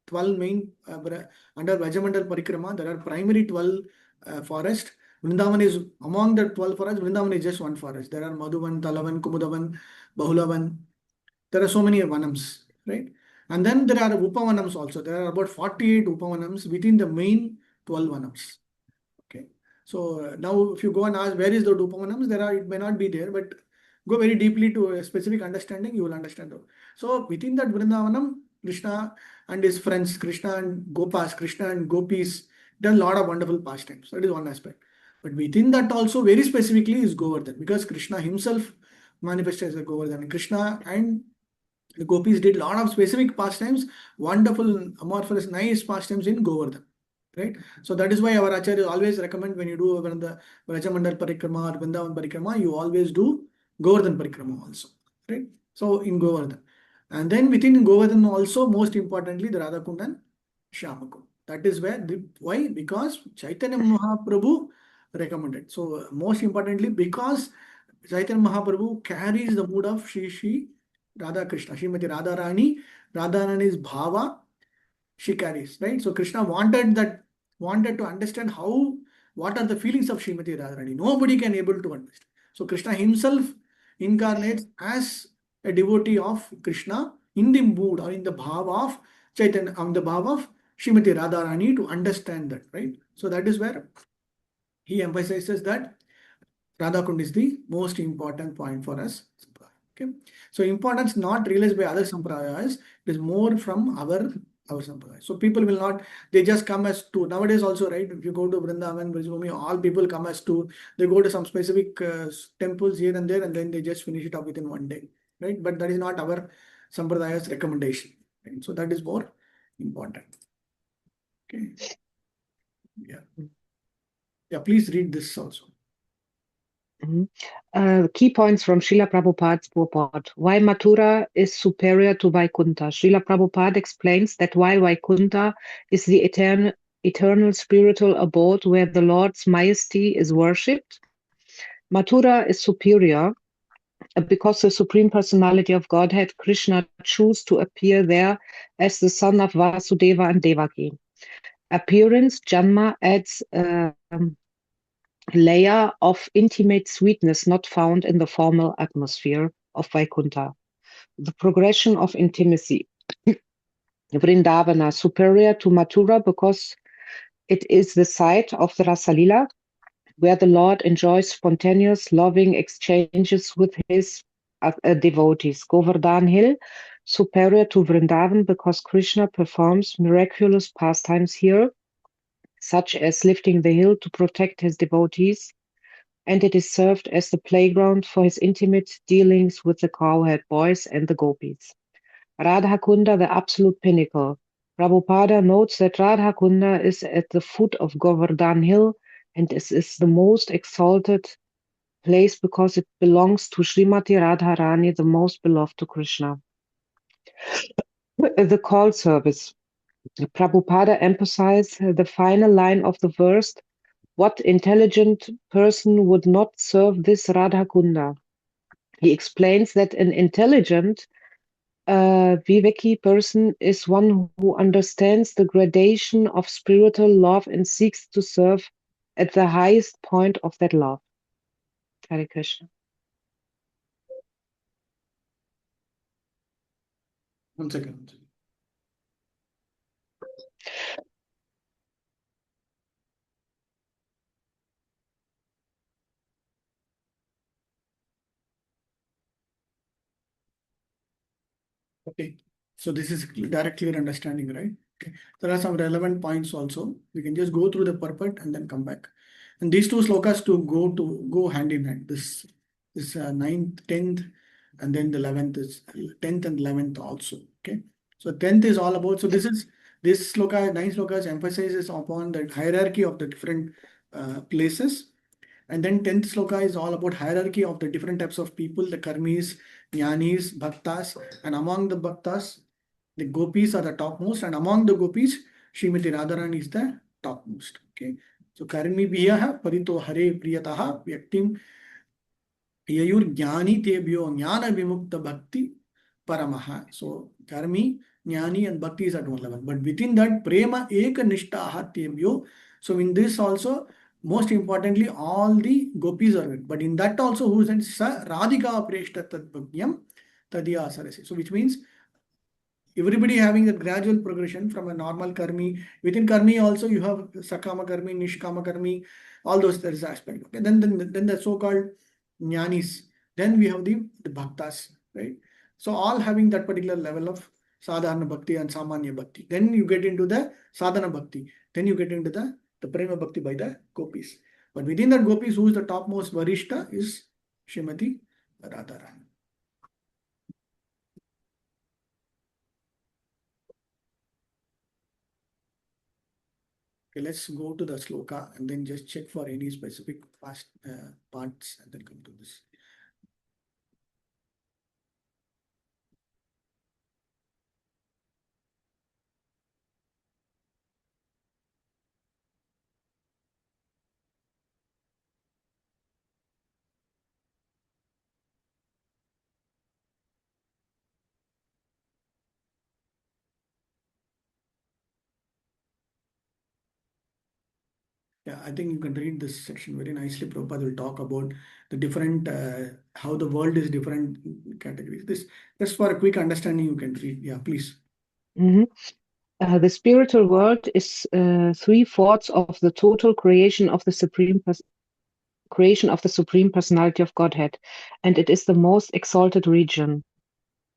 12 main under Vajamandal Parikrama, there are primary 12 forests Vrindavan is among the 12 forests. Vrindavan is just one forest. There are Madhuvan, Talavan, Kumudavan, Bahulavan. There are so many Vanams, right? And then there are Upavanams also. There are about 48 Upavanams within the main 12 Vanams. Okay. So now if you go and ask where is the Upavanams, it may not be there, but go very deeply to a specific understanding, you will understand. So within that Vrindavanam, Krishna and his friends, Krishna and Gopas, Krishna and Gopis, done a lot of wonderful pastimes. That is one aspect. But within that also very specifically is Govardhan, because Krishna himself manifested as a Govardhan. Krishna and the Gopis did a lot of specific pastimes, wonderful, amorphous, nice pastimes in Govardhan. Right? So that is why our Acharya always recommend when you do the Vrajamandal Parikrama or Vrindavan Parikrama, you always do Govardhan Parikrama also. Right? So in Govardhan. And then within Govardhan also, most importantly, the Radha Kund and Shyamakund. That is where, why? Because Chaitanya Mahaprabhu recommended. So most importantly, because Chaitanya Mahaprabhu carries the mood of Shri Radha Krishna, Srimati Radha Rani. Radha Rani's bhava she carries, right? So Krishna wanted to understand what are the feelings of Srimati Radharani. Nobody can able to understand. So Krishna himself incarnates as a devotee of Krishna in the mood or in the bhava of Chaitanya, the bhava of Srimati Radharani to understand that, right? So that is where he emphasizes that Radha Kund is the most important point for us. Okay. So importance not realized by other sampradayas, it is more from our sampradaya. So people will not, they just come as two. Nowadays also, right, if you go to Vrindavan, Brajbhumi, all people come as two. They go to some specific temples here and there, and then they just finish it up within one day, right? But that is not our sampradaya's recommendation. Right? So that is more important. Okay. Yeah, please read this also. Key points from Srila Prabhupada's purport. Why Mathura is superior to Vaikuntha. Srila Prabhupada explains that while Vaikuntha is the eternal spiritual abode where the Lord's majesty is worshipped, Mathura is superior because the Supreme Personality of Godhead, Krishna, chose to appear there as the son of Vasudeva and Devaki. Appearance, Janma, adds layer of intimate sweetness not found in the formal atmosphere of Vaikuntha. The progression of intimacy. Vrindavana, superior to Mathura because it is the site of the Rasalila, where the Lord enjoys spontaneous, loving exchanges with his devotees. Govardhan Hill, superior to Vrindavan because Krishna performs miraculous pastimes here, such as lifting the hill to protect his devotees, and it is served as the playground for his intimate dealings with the cowherd boys and the gopis. Radha Kunda, the absolute pinnacle. Prabhupada notes that Radha Kunda is at the foot of Govardhan Hill and is the most exalted place because it belongs to Srimati Radharani, the most beloved to Krishna. The call service. Prabhupada emphasized the final line of the verse, what intelligent person would not serve this Radha Kunda? He explains that an intelligent Viveki person is one who understands the gradation of spiritual love and seeks to serve at the highest point of that love. Hare Krishna. One second. Okay, so this is direct clear understanding, right? Okay. There are some relevant points also. We can just go through the purport and then come back. And these two slokas go hand in hand. This 9th, 10th, and then the 11th is 10th and 11th also. Okay. So 10th is all about, so this sloka, 9 slokas emphasizes upon the hierarchy of the different places. And then 10th sloka is all about hierarchy of the different types of people, the karmis, jnanis, bhaktas, and among the bhaktas, the gopis are the topmost, and among the gopis, Srimati Radharani is the topmost. Okay. So karmi biyaha parito hare priyataha vyaktim yayur jnani tebhyo jnana vimukta bhakti paramaha. So karmi, jnani and bhakti is at one level. But within that, prema eka nishtaha tebhyo. So in this also, most importantly, all the gopis are with. But in that also, who is Sa Radhika Preshta Tad Bhagyam Tadiya Sarasi. So which means everybody having a gradual progression from a normal karmi. Within karmi also you have sakama karmi, nishkama karmi, all those there is aspect. Okay, then the so-called jnanis. Then we have the bhaktas, right? So all having that particular level of sadhana bhakti and samanya bhakti. Then you get into the sadhana bhakti. Then you get into the prema bhakti by the gopis. But within that gopis, who is the topmost varishta is Srimati Radharani. Okay, let's go to the sloka and then just check for any specific past parts and then come to this. Yeah, I think you can read this section very nicely. Prabhupada will talk about the different, how the world is different categories. This, just for a quick understanding, you can read. Yeah, please. Mhm. The spiritual world is 3/4 of the total creation of the Supreme Personality of Godhead, and it is the most exalted region.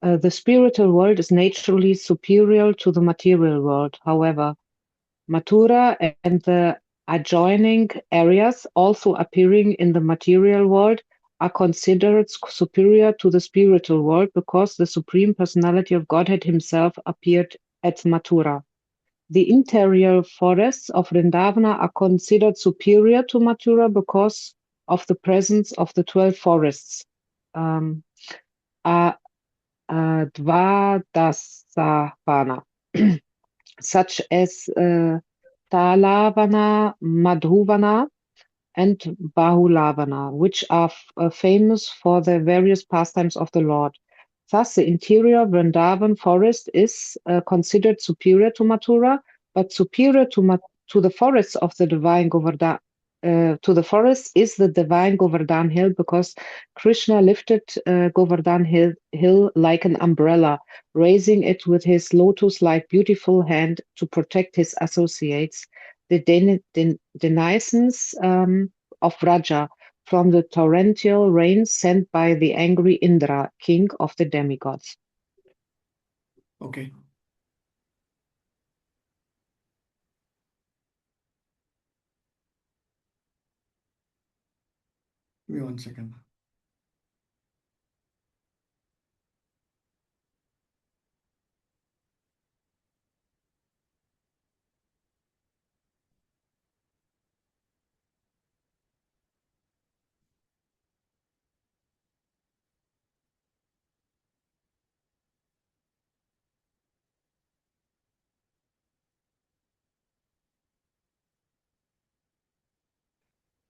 The spiritual world is naturally superior to the material world. However, Mathura and the adjoining areas, also appearing in the material world, are considered superior to the spiritual world because the Supreme Personality of Godhead himself appeared at Mathura. The interior forests of Vrindavana are considered superior to Mathura because of the presence of the 12 forests, um, Dvadasavana, such as Talavana, Madhuvana, and Bahulavana, which are famous for their various pastimes of the Lord. Thus, the interior Vrindavan forest is considered superior to Mathura, but superior to the forests of the divine Govardhan. To the forest is the divine Govardhan hill because Krishna lifted Govardhan hill like an umbrella, raising it with his lotus-like beautiful hand to protect his associates, the denizens of Raja, from the torrential rains sent by the angry Indra, king of the demigods. Okay. Give me 1 second.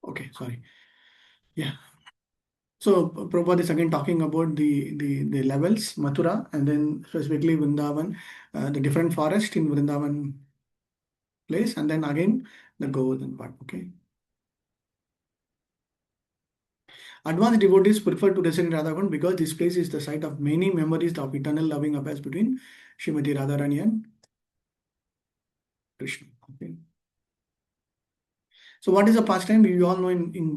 Okay, sorry. Yeah. So Prabhupada is again talking about the levels, Mathura, and then specifically Vrindavan, the different forest in Vrindavan place, and then again the Govardhan part. Okay. Advanced devotees prefer to reside in Radhakund because this place is the site of many memories of eternal loving affairs between Srimati Radharani and Krishna. Okay. So what is the pastime? We all know in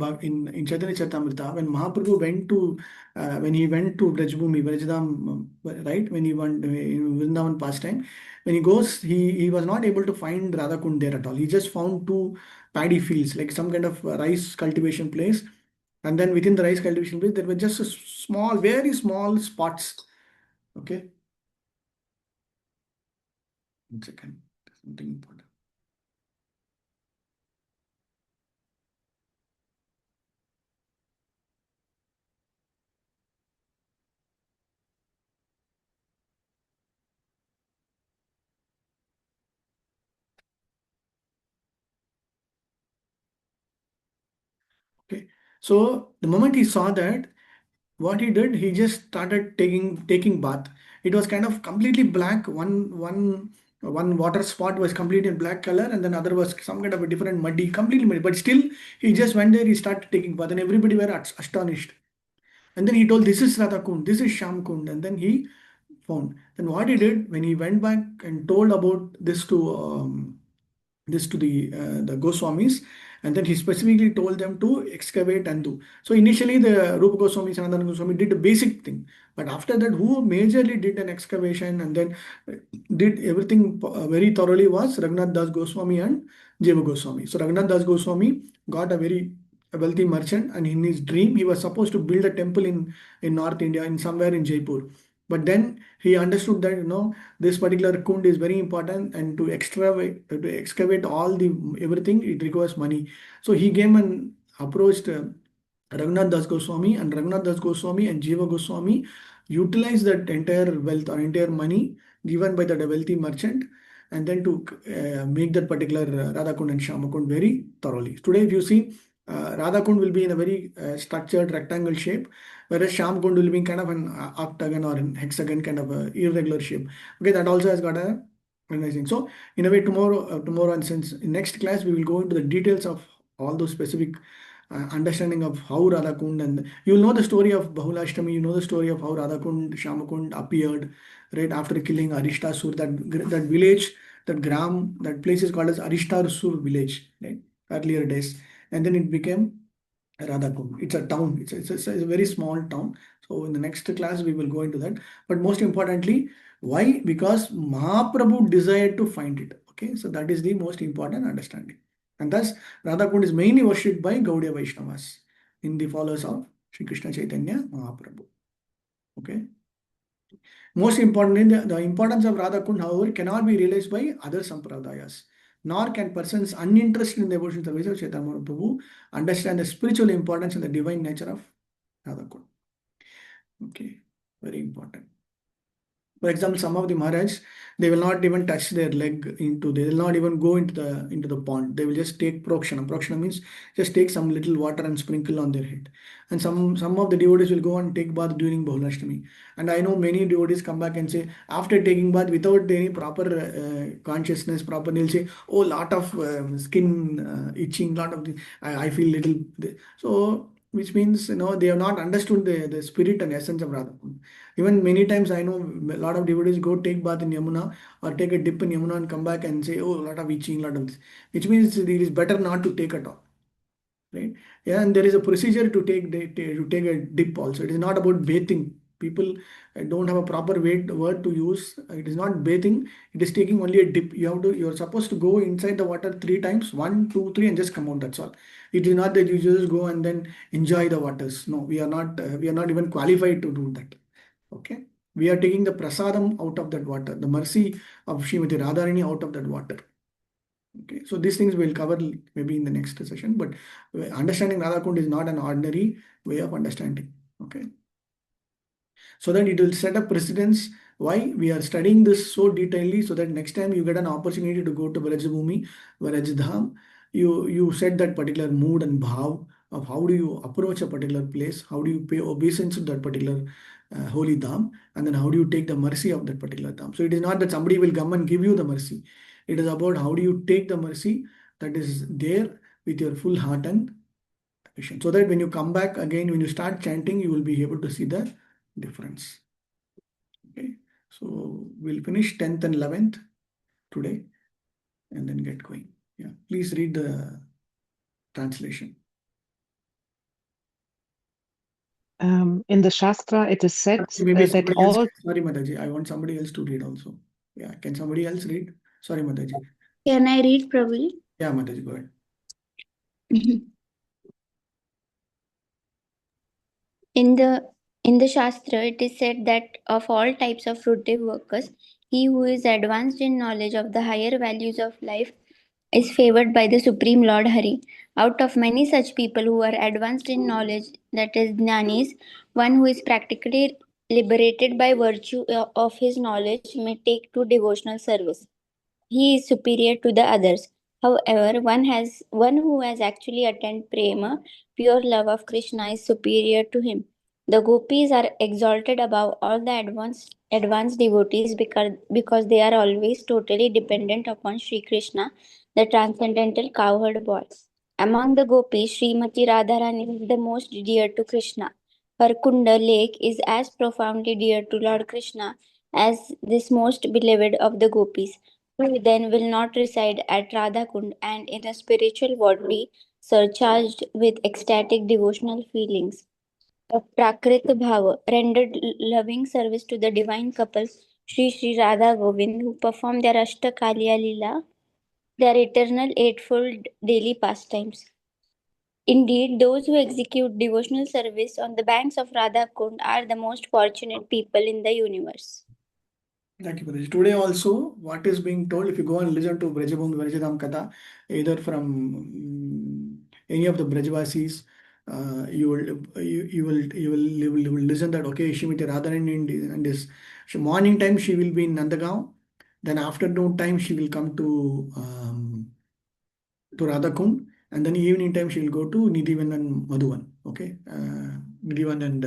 Chaitanya Charitamrita, when Mahaprabhu went to when he went to Brajbhumi, Brajdam, right? When he went in Vrindavan pastime, when he goes, he was not able to find Radhakund there at all. He just found two paddy fields, like some kind of rice cultivation place. And then within the rice cultivation place, there were just a small, very small spots. Okay. 1 second. Something important. Okay. So the moment he saw that, what he did, he just started taking bath. It was kind of completely black. One One water spot was completely in black color, and then other was some kind of a different muddy, completely muddy. But still, he just went there, he started taking bath, and everybody were astonished. And then he told, "This is Radha Kund, this is Sham Kund." And then he found. Then what he did, when he went back and told about this to the Goswamis, and then he specifically told them to excavate and do. So initially, the Rupa Goswami, Sanatana Goswami did a basic thing, but after that, who majorly did an excavation and then did everything very thoroughly was Raghunath Das Goswami and Jiva Goswami. So Raghunath Das Goswami got a wealthy merchant, and in his dream, he was supposed to build a temple in North India, in somewhere in Jaipur. But then he understood that this particular kund is very important, and to excavate all the everything, it requires money. So he came and approached Raghunath Das Goswami, and Raghunath Das Goswami and Jiva Goswami utilized that entire wealth or entire money given by the wealthy merchant, and then to make that particular Radha Kund and Shama Kund very thoroughly. Today, if you see, Radha Kund will be in a very structured rectangle shape, whereas Sham Kund will be in kind of an octagon or an hexagon kind of a irregular shape. Okay, that also has got a organizing. So in a way, tomorrow, and since in next class we will go into the details of all those specific understanding of how Radha Kund, and you'll know the story of Bahulashtami, you know the story of how Radha Kund, Shama Kund appeared right after killing Arishtasur, that village, that gram, that place is called as Arishtasur village, right? Earlier days. And then it became Radha Kund. It's a town, it's a very small town. So in the next class, we will go into that. But most importantly, why? Because Mahaprabhu desired to find it. Okay, so that is the most important understanding. And thus, Radha Kund is mainly worshipped by Gaudiya Vaishnavas in the followers of Sri Krishna Chaitanya Mahaprabhu. Okay. Most importantly, the importance of Radha Kund, however, cannot be realized by other sampradayas. Nor can persons uninterested in the devotion service of Chaitanya Mahaprabhu understand the spiritual importance and the divine nature of Radha Kund. Okay, very important. For example, some of the Maharaj, they will not even touch their leg they will not even go into the pond. They will just take prokshana. Prokshana means just take some little water and sprinkle on their head. And some of the devotees will go and take bath during Bahulashtami. And I know many devotees come back and say, after taking bath without any proper consciousness, they'll say, oh, lot of skin itching, lot of I feel little. So which means they have not understood the spirit and essence of Radha. Even many times I know a lot of devotees go take bath in Yamuna or take a dip in Yamuna and come back and say, oh, a lot of itching, lot of this, which means it is better not to take at all. Right? Yeah, and there is a procedure to take a dip also. It is not about bathing. People don't have a proper word to use. It is not bathing. It is taking only a dip. You're supposed to go inside the water 3 times, 1, 2, 3, and just come out. That's all. It is not that you just go and then enjoy the waters. No, we are not. We are not even qualified to do that. Okay, we are taking the prasadam out of that water, the mercy of Srimati Radharani out of that water. Okay, so these things we'll cover maybe in the next session, but understanding Radha Kund is not an ordinary way of understanding. Okay, so that it will set up precedence. Why we are studying this so detailedly, so that next time you get an opportunity to go to Vrajabhumi, Vrajdham, you set that particular mood and bhav of how do you approach a particular place, how do you pay obeisance to that particular holy dham, and then how do you take the mercy of that particular dham. So it is not that somebody will come and give you the mercy. It is about how do you take the mercy that is there with your full heart and passion. So that when you come back again, when you start chanting, you will be able to see the difference. Okay, so we'll finish 10th and 11th today and then get going. Yeah, please read the translation. In the Shastra, it is said Maybe that all. Sorry, Mataji, I want somebody else to read also. Yeah, can somebody else read? Sorry, Mataji. Can I read, Prabhu? Yeah, Mataji, go ahead. In the Shastra, it is said that of all types of fruitive workers, he who is advanced in knowledge of the higher values of life is favored by the Supreme Lord Hari. Out of many such people who are advanced in knowledge, that is Jnanis, one who is practically liberated by virtue of his knowledge may take to devotional service. He is superior to the others. However, one who has actually attained prema, pure love of Krishna, is superior to him. The gopis are exalted above all the advanced devotees because they are always totally dependent upon Sri Krishna, the transcendental cowherd boy. Among the gopis, Srimati Radharani is the most dear to Krishna. Her Kunda lake is as profoundly dear to Lord Krishna as this most beloved of the gopis. Who then will not reside at Radha Kund and in a spiritual body surcharged with ecstatic devotional feelings? Of Prakrit Bhava rendered loving service to the divine couple Sri Sri Radha Govind who perform their Ashtakaliya Leela, their eternal eightfold daily pastimes. Indeed, those who execute devotional service on the banks of Radha Kund are the most fortunate people in the universe. Thank you, Paresh. Today also, what is being told, if you go and listen to Brajabhumi Vrajadam Katha, either from any of the Brajavasis, you will listen that okay, Shrimati Radharani and this morning time she will be in Nandagaon, then afternoon time she will come to Radhakund, and then evening time she will go to Nidhivan and Madhuvan. Okay, Nidhivan and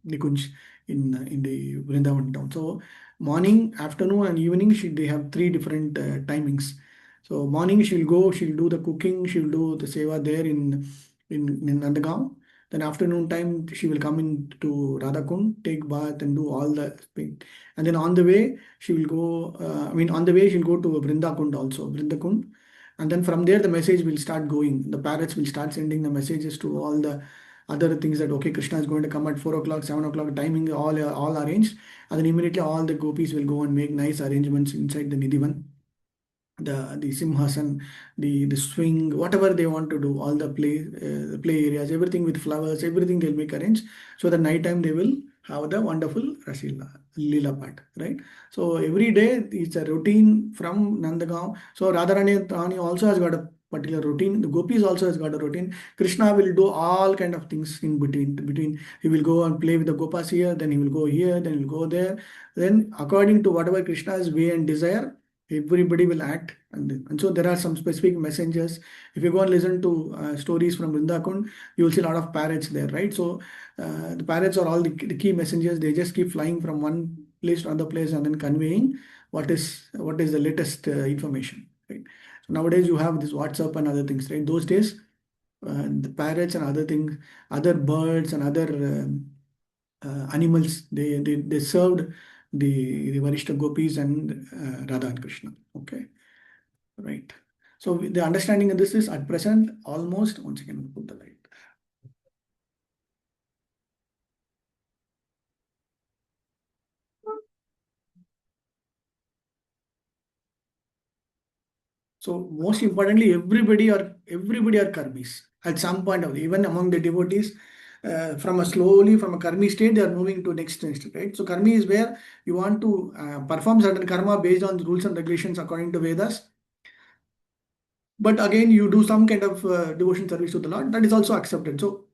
Nikunj in the Vrindavan town. So morning, afternoon, and evening they have three different timings. So morning she'll do the cooking, she'll do the seva there in Nandagaon. Then afternoon time she will come in to Radhakund, take bath and do all the thing. And then on the way she will go. On the way she'll go to Vrindakund also, Vrindakund. And then from there the message will start going. The parrots will start sending the messages to all the other things that okay, Krishna is going to come at 4 o'clock, 7 o'clock, timing all arranged. And then immediately all the gopis will go and make nice arrangements inside the Nidhivan, the simhasan, the swing, whatever they want to do, all the play areas, everything with flowers, everything they'll make arranged. So the night time they will have the wonderful Rasila Leela part, right? So every day it's a routine from Nandagaon. So Radharani also has got a particular routine. The gopis also has got a routine. Krishna will do all kind of things in between. He will go and play with the gopas here, then he will go here, then he will go there. Then according to whatever Krishna's way and desire, everybody will act, and so there are some specific messengers. If you go and listen to stories from Vrindakund, you will see a lot of parrots there, right? So the parrots are all the key messengers. They just keep flying from one place to another place and then conveying what is the latest information, right? So nowadays you have this WhatsApp and other things, right? Those days the parrots and other things, other birds and other animals, they served the Varishta gopis and Radha and Krishna. Okay, right. So the understanding of this is at present almost, once again put the light. So most importantly, everybody are karmis at some point of even among the devotees. From a karmi state, they are moving to next state, right? So karmi is where you want to perform certain karma based on the rules and regulations according to Vedas. But again, you do some kind of devotion service to the Lord, that is also accepted. So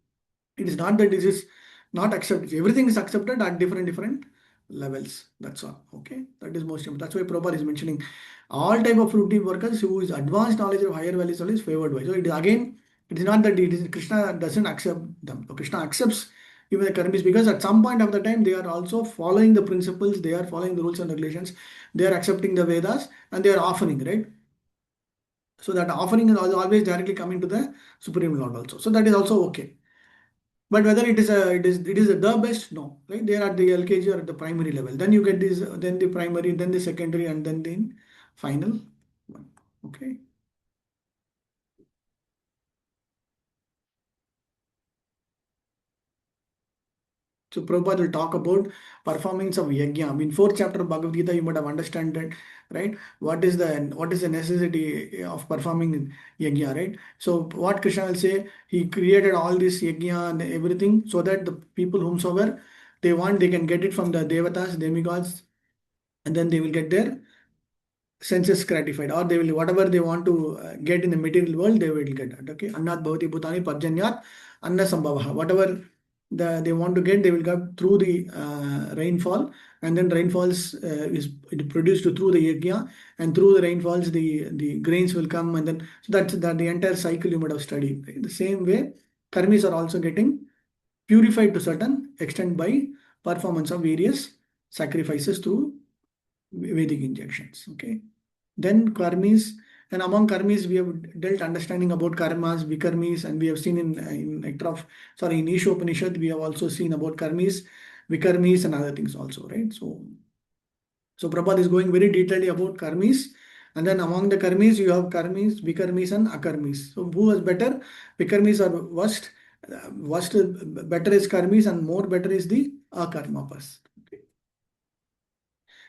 it is not that this is not accepted. Everything is accepted at different levels. That's all. Okay, that is most important. That's why Prabhupada is mentioning all type of fruitive workers who is advanced knowledge of higher values is favored by. So it is again, it is not that it is Krishna doesn't accept them. So Krishna accepts even the karmis because at some point of the time they are also following the principles, they are following the rules and regulations, they are accepting the Vedas and they are offering, right? So that offering is always directly coming to the Supreme Lord also. So that is also okay. But whether it is the best, no, right? They are at the LKG or at the primary level. Then you get this, then the primary, then the secondary, and then the final one. Okay. So Prabhupada will talk about performance of yajna. I mean, fourth chapter of Bhagavad Gita, you might have understood that, right? What is the necessity of performing yajna, right? So what Krishna will say, he created all this yajna and everything so that the people whomsoever they want, they can get it from the devatas, demigods, and then they will get their senses gratified, or they will whatever they want to get in the material world, they will get it. Okay, annat bhavati bhutani parjanyat anna sambhavaha. Whatever they want to get, they will get through the rainfall, and then rainfalls is produced through the yajna, and through the rainfalls the grains will come, and then so that's the entire cycle you might have studied. Right? The same way, karmis are also getting purified to certain extent by performance of various sacrifices through Vedic injections. Okay. Then karmis, and among karmis we have dealt understanding about karmas, vikarmis, and we have seen in Nectar of, sorry, in Ishopanishad we have also seen about karmis, vikarmis, and other things also, right? So Prabhupada is going very detailedly about karmis, and then among the karmis you have karmis, vikarmis, and akarmis. So who was better? Vikarmis are worst. Worst, better is karmis, and more better is the akarmapas. Okay.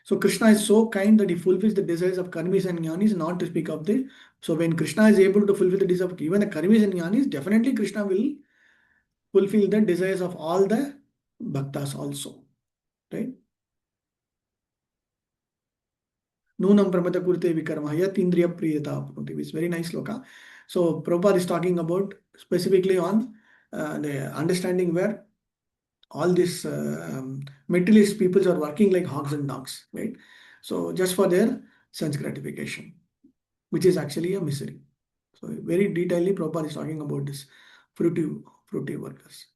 So Krishna is so kind that he fulfills the desires of karmis and jnanis, not to speak of the. So when Krishna is able to fulfill the desires of even the karmis and jnanis, definitely Krishna will fulfill the desires of all the bhaktas also, right? Nunam pramata kurte vikarma yat indriya priyata apnoti. It's very nice sloka. So Prabhupada is talking about specifically on the understanding where all these materialist peoples are working like hogs and dogs, right? So just for their sense gratification, which is actually a misery. So very detailedly Prabhupada is talking about this fruity workers.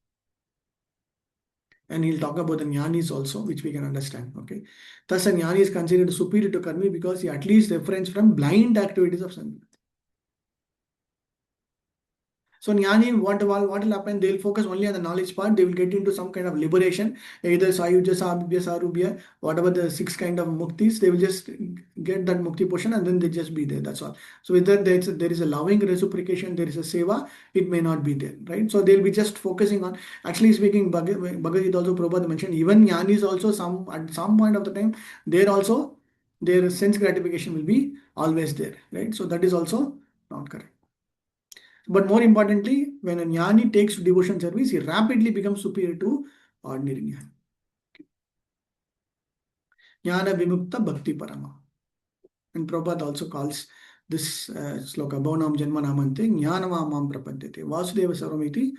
And he'll talk about the jnanis also, which we can understand. Okay. Thus, a jnani is considered superior to karmi because he at least refrains from blind activities of sannyas. So Jnani, what will happen? They'll focus only on the knowledge part. They will get into some kind of liberation, either Sayuja, Sabhya, Sarubhya, whatever the 6 kind of muktis, they will just get that mukti portion and then they just be there. That's all. So whether there is a loving reciprocation, there is a seva, it may not be there, right? So they'll be just focusing on, actually speaking, Bhagavad Gita also Prabhupada mentioned, even Jnanis also at some point of the time, there also their sense gratification will be always there, right? So that is also not correct. But more importantly, when a jnani takes devotion service, he rapidly becomes superior to ordinary jnani. Jnana vimukta bhakti parama. And Prabhupada also calls this sloka, Bhavanam Janma Namante, Jnanava Mam Prapadyate, Vasudeva Sarvamiti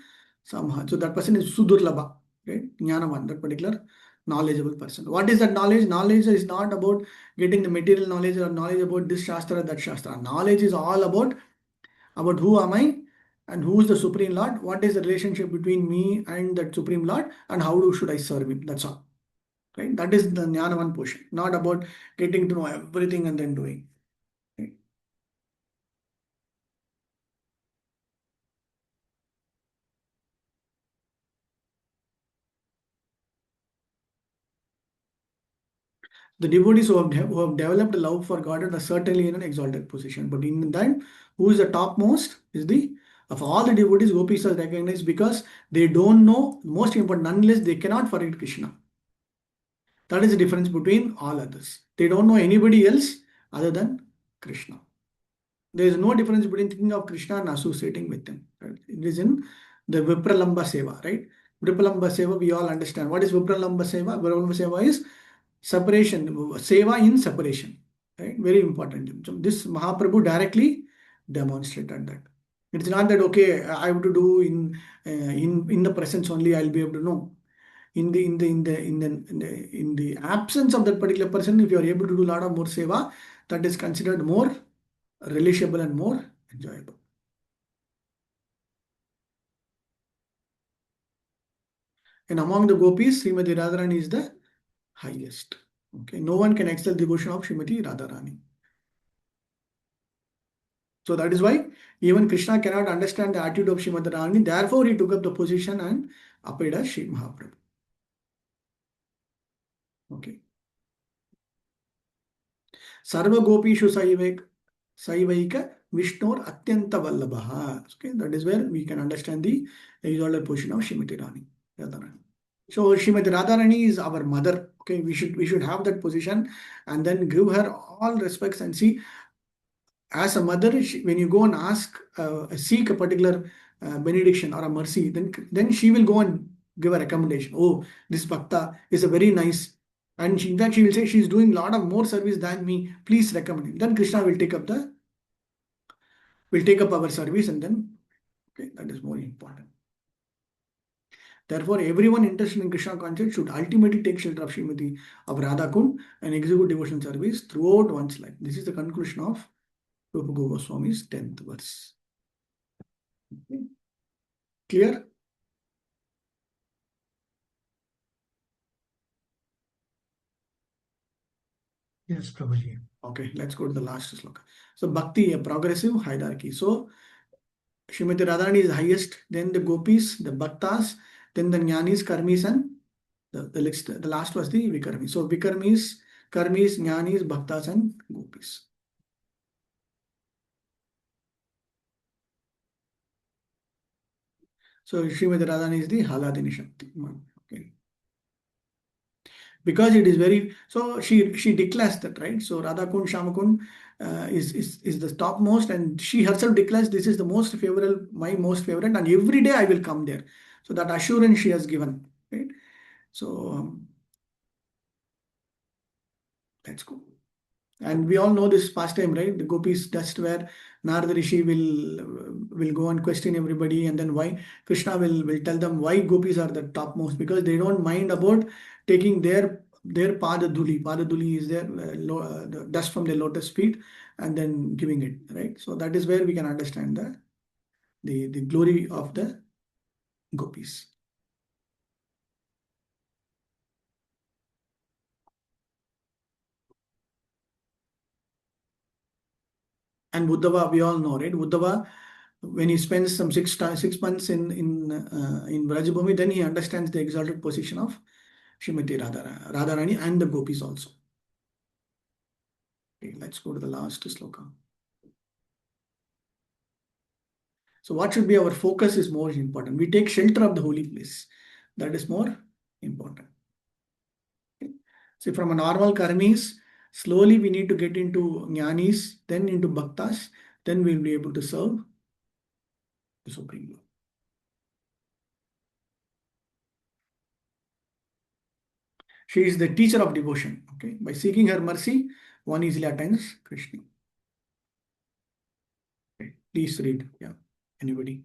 Samha. So that person is Sudurlabha, right? Jnanavan, that particular knowledgeable person. What is that knowledge? Knowledge is not about getting the material knowledge or knowledge about this Shastra, that Shastra. Knowledge is all about who am I and who is the Supreme Lord, what is the relationship between me and that Supreme Lord, and how should I serve him. That's all. Right? That is the Jnanavan portion, not about getting to know everything and then doing. Right? The devotees who have developed a love for God are certainly in an exalted position. But in that, who is the topmost is of all the devotees, gopis are recognized because they don't know, most important, unless they cannot forget Krishna. That is the difference between all others. They don't know anybody else other than Krishna. There is no difference between thinking of Krishna and associating with him. Right? It is in the Vipralamba Seva, right? Vipralamba Seva, we all understand. What is Vipralamba Seva? Vipralamba Seva is separation, Seva in separation. Right? Very important. So this Mahaprabhu directly demonstrated that. It's not that, okay, I have to do in the presence only, I'll be able to know. In the absence of that particular person, if you are able to do a lot of more seva, that is considered more relishable and more enjoyable. And among the gopis, Srimati Radharani is the highest. Okay, no one can excel devotion of Srimati Radharani. So that is why even Krishna cannot understand the attitude of Srimati Radharani. Therefore, he took up the position and appeared as Sri Mahaprabhu. Okay. Sarva Gopishu Saivaika Vishnur Atyanta Vallabha. Okay, that is where we can understand the exalted position of Srimati Radharani. So Srimati Radharani is our mother. Okay, we should have that position and then give her all respects and see. As a mother, when you go and seek a particular benediction or a mercy, then she will go and give a recommendation. Oh, this bhakta is a very nice, and in fact she will say she's doing a lot of more service than me. Please recommend him. Then Krishna will take up our service, and then okay, that is more important. Therefore, everyone interested in Krishna consciousness should ultimately take shelter of Srimati of Radha Kund and execute devotion service throughout one's life. This is the conclusion of Rupa Goswami's 10th verse. Okay. Clear? Yes, Prabhuji. Okay, let's go to the last sloka. So bhakti, a progressive hierarchy. So Srimati Radharani is highest, then the gopis, the bhaktas, then the jnanis, karmis, and the last was the vikarmis. So vikarmis, karmis, jnanis, bhaktas, and gopis. So Srimati Radharani is the Haladini Shakti. Okay. Because it is very, so she declares that, right? So Radha Kund, Shama Kund is the topmost, and she herself declares this is the most favorable, my most favorite, and every day I will come there. So that assurance she has given, right? So let's go. And we all know this pastime, right? The gopis, that's where Narada Rishi will go and question everybody, and then why Krishna will tell them why gopis are the topmost, because they don't mind about taking their padaduli. Padaduli is their the dust from their lotus feet, and then giving it, right? So that is where we can understand the glory of the gopis. And Uddhava, we all know, right? Uddhava, when he spends some 6 months in Brajabhumi, then he understands the exalted position of Srimati Radharani and the gopis also. Okay, let's go to the last sloka. So what should be our focus is more important. We take shelter of the holy place. That is more important. Okay. So from a normal karmis, slowly we need to get into jnanis, then into bhaktas, then we'll be able to serve the Supreme Lord. She is the teacher of devotion. Okay, by seeking her mercy, one easily attains Krishna. Okay. Please read. Yeah, anybody?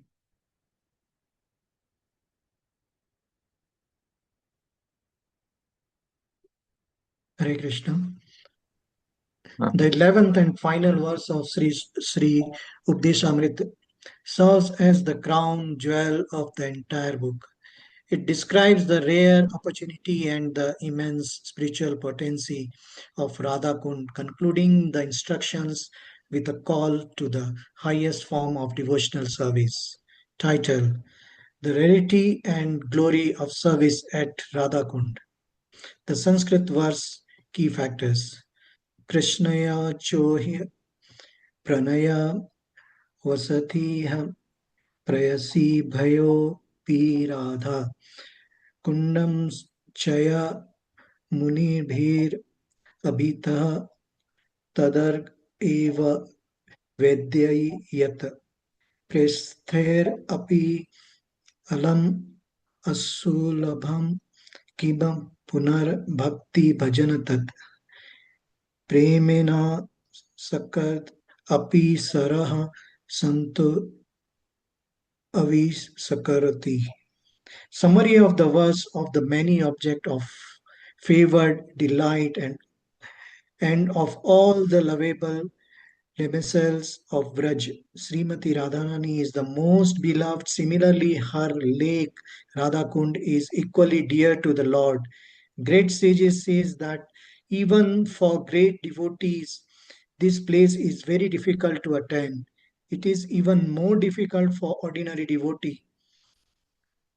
Hare Krishna. The 11th and final verse of Sri Updeshamrita serves as the crown jewel of the entire book. It describes the rare opportunity and the immense spiritual potency of Radha Kund, concluding the instructions with a call to the highest form of devotional service. Title: The Rarity and Glory of Service at Radha Kund. The Sanskrit verse key factors: Krishnaya Chohi Pranaya Vasatiha Prayasi Bhayo Pi Radha Kundam Chaya मुनिभिर अभितः तदर्क एव वेद्ययत् प्रस्थैर अपि अलम असुलभम किबं पुनर्भक्ति भजन तत् प्रेमेण सकत अपि सरः संतो अविसकरति. Summary of the verse of the many object of favored delight and of all the lovable damsels of Braj, Srimati Radharani is the most beloved. Similarly, her lake Radhakund is equally dear to the Lord. Great sages says that even for great devotees, this place is very difficult to attain. It is even more difficult for ordinary devotee.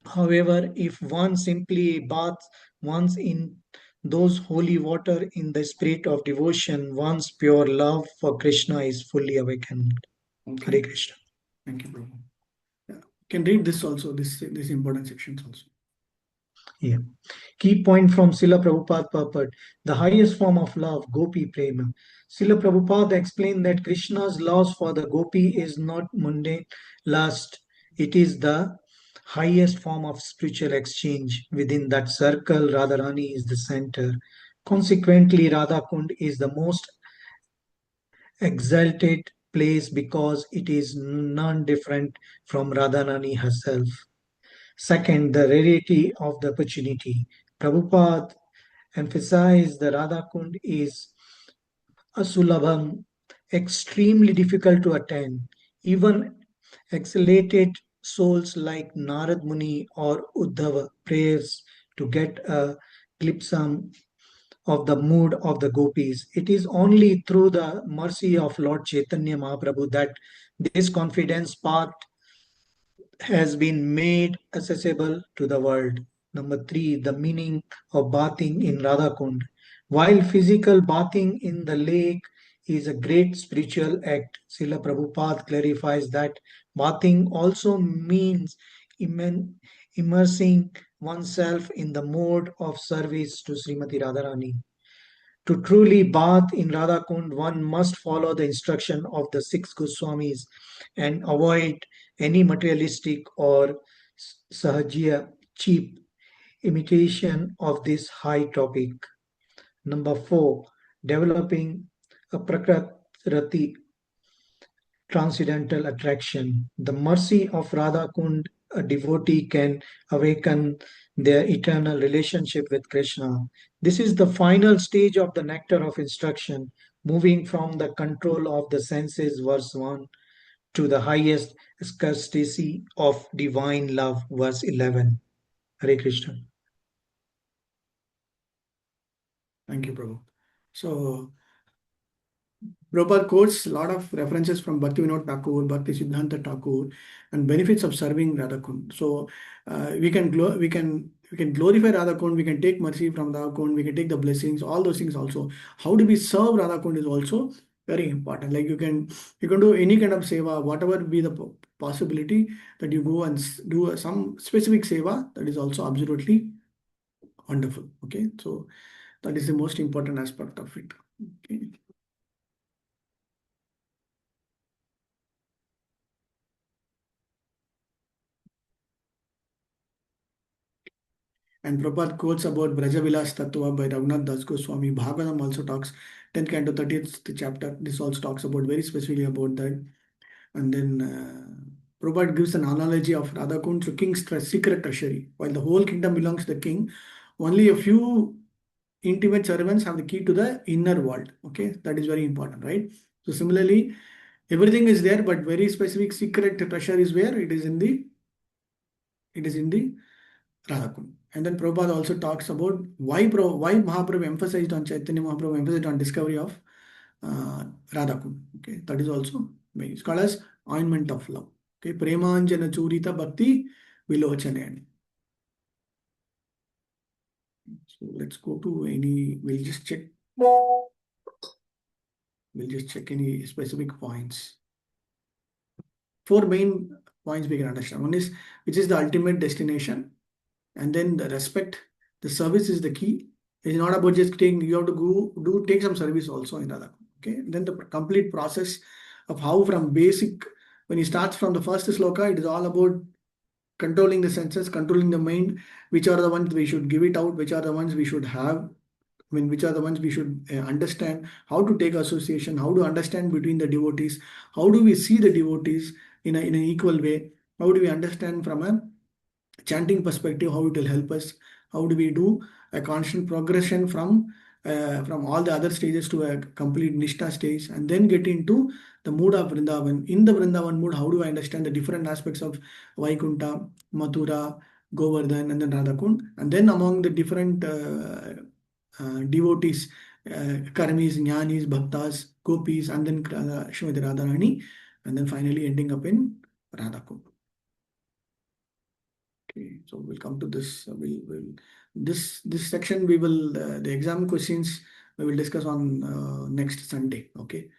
However, if one simply bathes once in those holy water in the spirit of devotion, one's pure love for Krishna is fully awakened. Okay. Hare Krishna. Thank you, Prabhu. Yeah. Can read this also, this important sections also. Yeah. Key point from Srila Prabhupada purport: the highest form of love, Gopi Prema. Srila Prabhupada explained that Krishna's love for the Gopi is not mundane lust, it is the highest form of spiritual exchange. Within that circle, Radharani is the center. Consequently, Radha Kund is the most exalted place because it is none different from Radharani herself. Second, the rarity of the opportunity. Prabhupada emphasized the Radha Kund is asulabham, extremely difficult to attain. Even exalted souls like Narad Muni or Uddhava prays to get a glimpse of the mood of the gopis. It is only through the mercy of Lord Chaitanya Mahaprabhu that this confidence path has been made accessible to the world. Number three, the meaning of bathing in Radha Kund. While physical bathing in the lake is a great spiritual act, Srila Prabhupada clarifies that bathing also means immersing oneself in the mode of service to Srimati Radharani. To truly bath in Radha Kund, one must follow the instruction of the six Goswamis and avoid any materialistic or sahajiya cheap imitation of this high topic. Number four, developing a prakrati transcendental attraction. The mercy of Radha Kund, a devotee can awaken their eternal relationship with Krishna. This is the final stage of the nectar of instruction, moving from the control of the senses, verse 1, to the highest ecstasy of divine love, verse 11. Hare Krishna. Thank you, Prabhu. So, Prabhupada quotes a lot of references from Bhaktivinoda Thakur, Bhakti Siddhanta Thakur, and benefits of serving Radha Kund. So we can glorify Radha Kund, we can take mercy from Radha Kund, we can take the blessings, all those things also. How do we serve Radha Kund is also very important. Like you can do any kind of seva, whatever be the possibility that you go and do some specific seva, that is also absolutely wonderful. Okay, so that is the most important aspect of it. Okay. And Prabhupada quotes about Brajavilas Tattva by Raghunath Das Goswami. Bhagavatam also talks, 10th canto, 30th chapter. This also talks about very specifically about that. And then Prabhupada gives an analogy of Radha Kund to king's secret treasury. While the whole kingdom belongs to the king, only a few intimate servants have the key to the inner world. Okay, that is very important, right? So similarly, everything is there, but very specific secret treasure is where it is in the Radha Kund. And then Prabhupada also talks about why Mahaprabhu emphasized on Chaitanya Mahaprabhu emphasized on discovery of Radha Kund. Okay, that is also it's called as ointment of love. Okay, Premanjana Churita Bhakti Vilochanayani. So let's go to any. We'll just check any specific points. Four main points we can understand. One is which is the ultimate destination. And then the respect, the service is the key. It's not about just taking, you have to take some service also in Radha. Okay. Then the complete process of how from basic, when he starts from the first slokha, it is all about controlling the senses, controlling the mind, which are the ones we should give it out, which are the ones we should have, which are the ones we should understand, how to take association, how to understand between the devotees, how do we see the devotees in an equal way, how do we understand from a chanting perspective, how it will help us, how do we do a constant progression from all the other stages to a complete Nishtha stage, and then get into the mood of Vrindavan. In the Vrindavan mood, how do I understand the different aspects of Vaikunta, Mathura, Govardhan, and then Radha Kund, and then among the different devotees, Karmis, Jnanis, Bhaktas, Gopis, and then Srimati Radharani, and then finally ending up in Radha Kund. Okay, so we'll come to this. This section we will the exam questions we will discuss on next Sunday. Okay,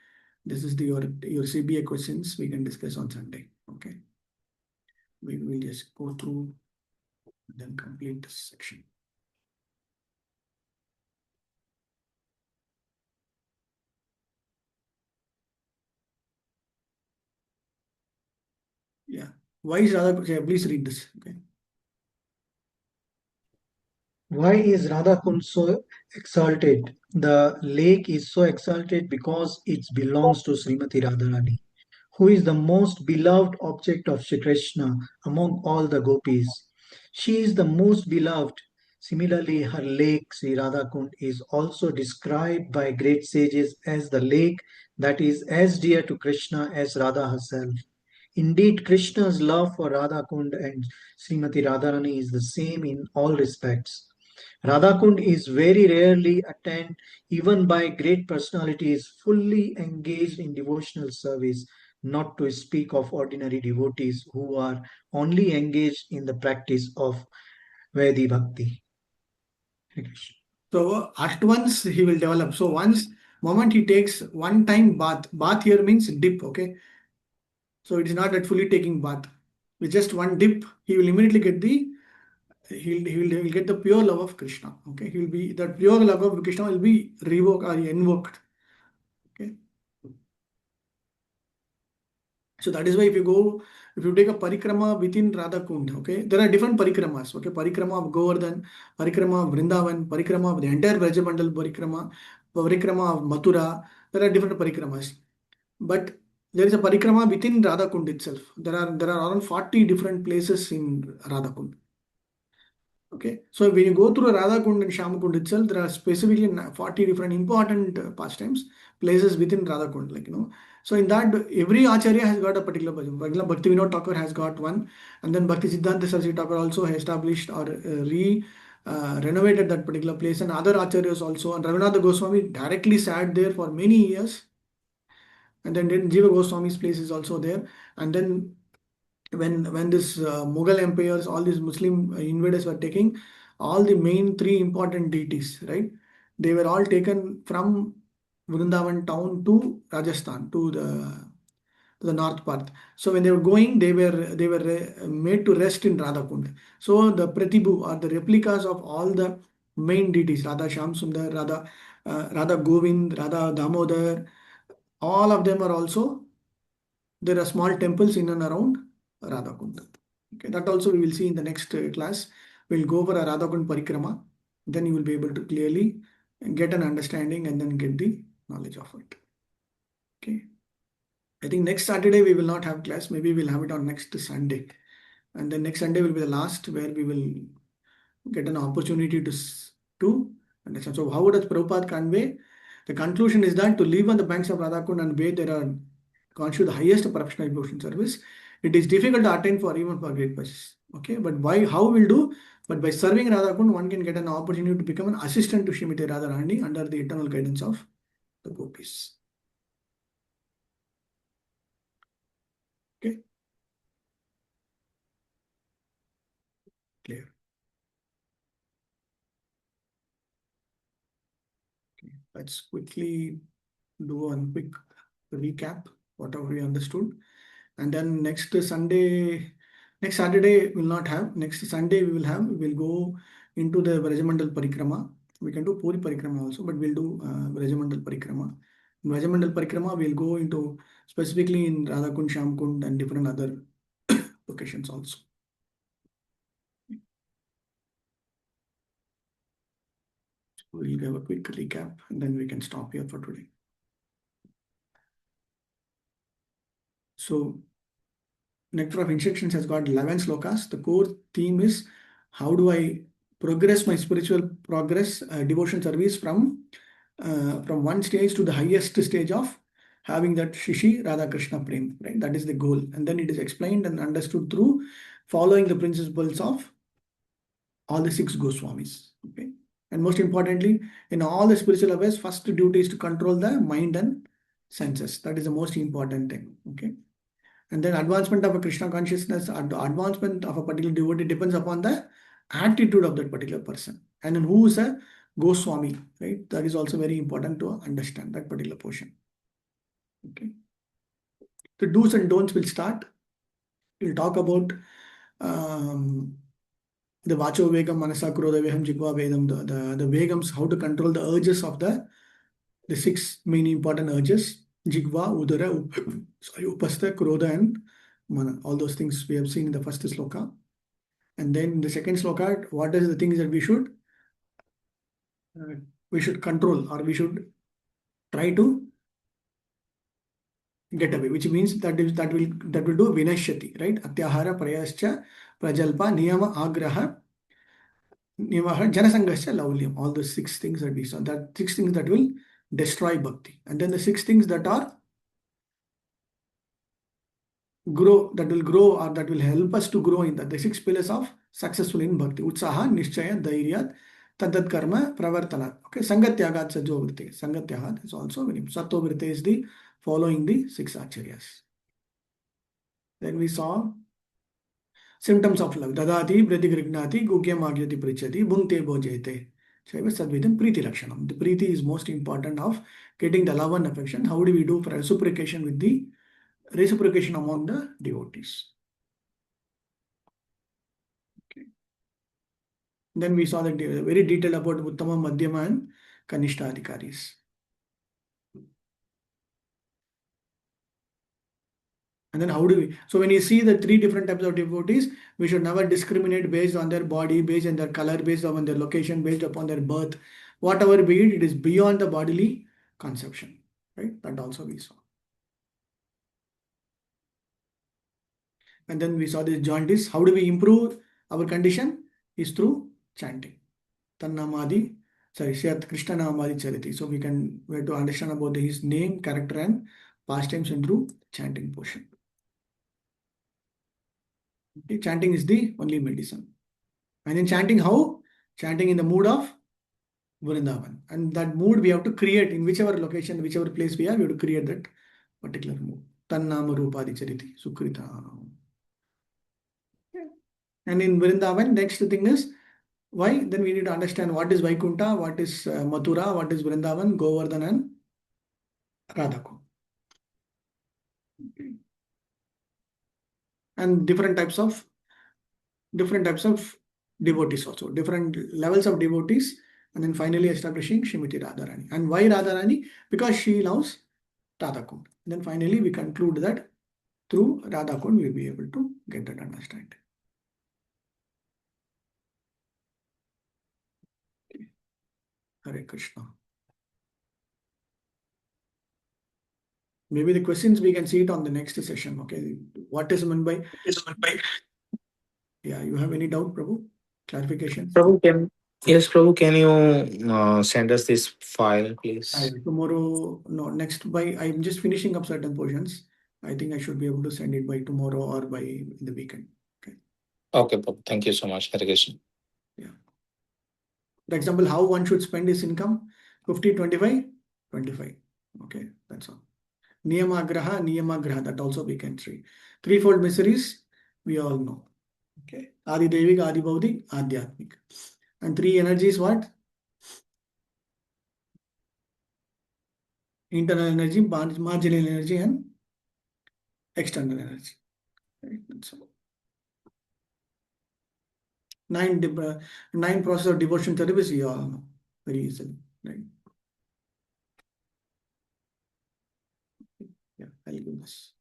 this is your CBA questions we can discuss on Sunday. Okay, we will just go through and then complete this section. Yeah, why is Radha? Please read this. Okay. Why is Radha Kund so exalted? The lake is so exalted because it belongs to Srimati Radharani, who is the most beloved object of Shri Krishna among all the gopis. She is the most beloved. Similarly, her lake, Sri Radha Kund, is also described by great sages as the lake that is as dear to Krishna as Radha herself. Indeed, Krishna's love for Radha Kund and Srimati Radharani is the same in all respects. Radha Kund is very rarely attended even by great personalities fully engaged in devotional service, not to speak of ordinary devotees who are only engaged in the practice of Vedi Bhakti. Hare Krishna. So at once he will develop. So once moment he takes one time bath. Bath here means dip. Okay. So it is not that fully taking bath. With just one dip, he will immediately get the he'll get the pure love of Krishna. Okay. He will be that pure love of Krishna will be revoked or invoked. Okay. So that is why if you take a parikrama within Radha Kund, okay, there are different parikramas. Okay, parikrama of Govardhan, parikrama of Vrindavan, parikrama of the entire Brajamandal parikrama, parikrama of Mathura. There are different parikramas. But there is a parikrama within Radha Kund itself. There are around 40 different places in Radha Kund. Okay, so when you go through Radha Kund and Shyam Kund itself, there are specifically 40 different important pastimes, places within Radha Kund, So in that, every Acharya has got a particular bhajan. For example, Bhakti Vinod Thakur has got one, and then Bhakti Siddhanta Saraswati Thakur also has established or renovated that particular place, and other Acharyas also. And Raghunatha Goswami directly sat there for many years, and then Jiva Goswami's place is also there, and then when this Mughal empires, all these Muslim invaders were taking all the main three important deities, right? They were all taken from Vrindavan town to Rajasthan to the north part. So when they were going, they were made to rest in Radha Kund. So the Pratibhu or the replicas of all the main deities, Radha Shyam Sundar, Radha Govind, Radha Damodar, all of them are also there are small temples in and around Radha Kund. Okay, that also we will see in the next class. We'll go for a Radha Kund Parikrama. Then you will be able to clearly get an understanding and then get the knowledge of it. Okay. I think next Saturday we will not have class. Maybe we'll have it on next Sunday. And then next Sunday will be the last where we will get an opportunity to understand. So how does Prabhupada convey? The conclusion is that to live on the banks of Radhakund and bathe there are constitute the highest professional devotion service. It is difficult to attain for even for great persons. Okay, but why? How we'll do? But by serving Radhakund, one can get an opportunity to become an assistant to Srimati Radharani under the eternal guidance of the gopis. Okay, clear. Okay. Let's quickly do a quick recap whatever we understood, and then next Saturday we'll not have. Next Sunday we will have. We will go into the Brajamandal Parikrama. We can do Puri Parikrama also, but we'll do Brajamandal Parikrama. In Brajamandal Parikrama we'll go into specifically in Radhakund, Shyamkund, and different other locations also. We'll have a quick recap and then we can stop here for today. So Nectar of Instructions has got 11 slokas. The core theme is how do I progress my spiritual progress, devotion service from one stage to the highest stage of having that Shishi Radha Krishna Prem, right? That is the goal. And then it is explained and understood through following the principles of all the 6 Goswamis. Okay. And most importantly, in all the spiritual affairs, first duty is to control the mind and senses. That is the most important thing. Okay. And then advancement of a Krishna consciousness, advancement of a particular devotee depends upon the attitude of that particular person. And then who is a Goswami, right? That is also very important to understand that particular portion. Okay. The do's and don'ts will start. We'll talk about the Vacho Vegam, Manasa Krodha Veham, Jigva Vedam, the Vegams, how to control the urges of the 6 main important urges. Jigva, Udara, Upastha, Krodha, and Mana. All those things we have seen in the first sloka. And then in the second sloka, what is the things that we should control or we should try to get away, which means that will do vinashyati, right? Atyahara, Prayascha, Prajalpa, Niyama, Agraha, Niyamaha, Janasangasya, Laulyam. All those 6 things that we saw. That 6 things that will destroy bhakti. And then the 6 things that are that will grow or that will help us to grow in that. The 6 pillars of successful in bhakti. Utsaha, Nishchaya, Dairya, Tadat karma pravartana. Okay, sangatyagat sajo vritti. Sangatyagat is also very sattva vritti is the following the 6 acharyas. Then we saw symptoms of love. Dadati, prati grignati, gugyam agyati prichati, bhunte bhojete. Shaiva sadvidam priti lakshanam. The priti is most important of getting the love and affection. How do we do for reciprocation with the reciprocation among the devotees? Okay. Then we saw that very detailed about Uttama, Madhyama and Kanishta Adhikaris. And then how do we, so when you see the 3 different types of devotees, we should never discriminate based on their body, based on their color, based on their location, based upon their birth. Whatever be it, it is beyond the bodily conception, right? That also we saw. And then we saw this jaundice. How do we improve our condition? Is through chanting. Tannamadi, sorry, Shyat Krishna Namadi Chariti. So we have to understand about his name, character, and pastimes and through chanting portion. Okay, chanting is the only medicine. And in chanting, how? Chanting in the mood of Vrindavan. And that mood we have to create in whichever location, whichever place we have to create that particular mood. Tannama Rupadi Chariti, Sukrita. Okay. And in Vrindavan, next thing is why? Then we need to understand what is Vaikunta, what is Mathura, what is Vrindavan, Govardhan, and Radha. Okay. And different types of devotees also, different levels of devotees, and then finally establishing Shrimati Radharani. And why Radharani? Because she loves Radha Kund. Then finally we conclude that through Radha Kund we will be able to get that understanding. Okay. Hare Krishna. Maybe the questions we can see it on the next session. Okay, what is meant by? Yeah, you have any doubt, Prabhu? Clarification? Yes, Prabhu, can you send us this file, please? Tomorrow, no, I'm just finishing up certain portions. I think I should be able to send it by tomorrow or by the weekend. Okay. Okay, Prabhu. Thank you so much. Hare Krishna. Yeah. For example, how one should spend his income? 50, 25, 25. Okay, that's all. Niyamagraha, that also we can see. Threefold miseries, we all know. Okay. Adi Devik, Adi Baudik, Adhyatmik. And 3 energies, what? Internal energy, marginal energy, and external energy. Right? That's all. 9 process of devotion service, you all know very easily. Right? Yeah, I'll give this.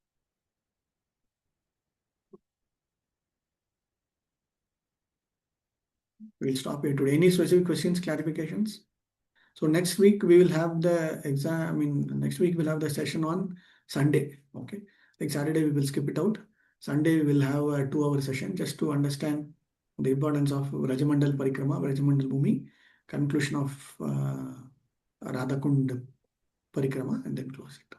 We'll stop here today. Any specific questions, clarifications? So next week we will have the exam. Next week we'll have the session on Sunday. Okay, like Saturday we will skip it out. Sunday we will have a 2-hour session just to understand the importance of Rajamandal Parikrama, Rajamandal Bhumi, conclusion of Radha Kund Parikrama, and then close it.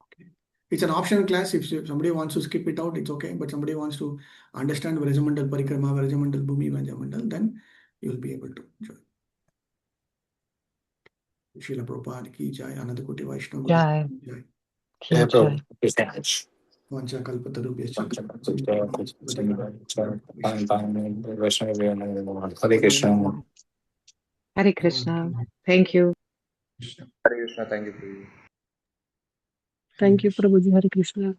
Okay. It's an optional class. If somebody wants to skip it out, it's okay. But somebody wants to understand Rajamandal Parikrama, Rajamandal Bhumi, Rajamandal, then you will be able to join. Srila Prabhupada ki jai, Ananda Koti Vaishnava Jai. jai. Yeah, Jai. Prabhu. Vancha kalpatarubhyascha Hare Krishna. Hare Krishna. Thank you. Hare Krishna. Thank you, Prabhu. Thank you, Prabhuji. Hare Krishna.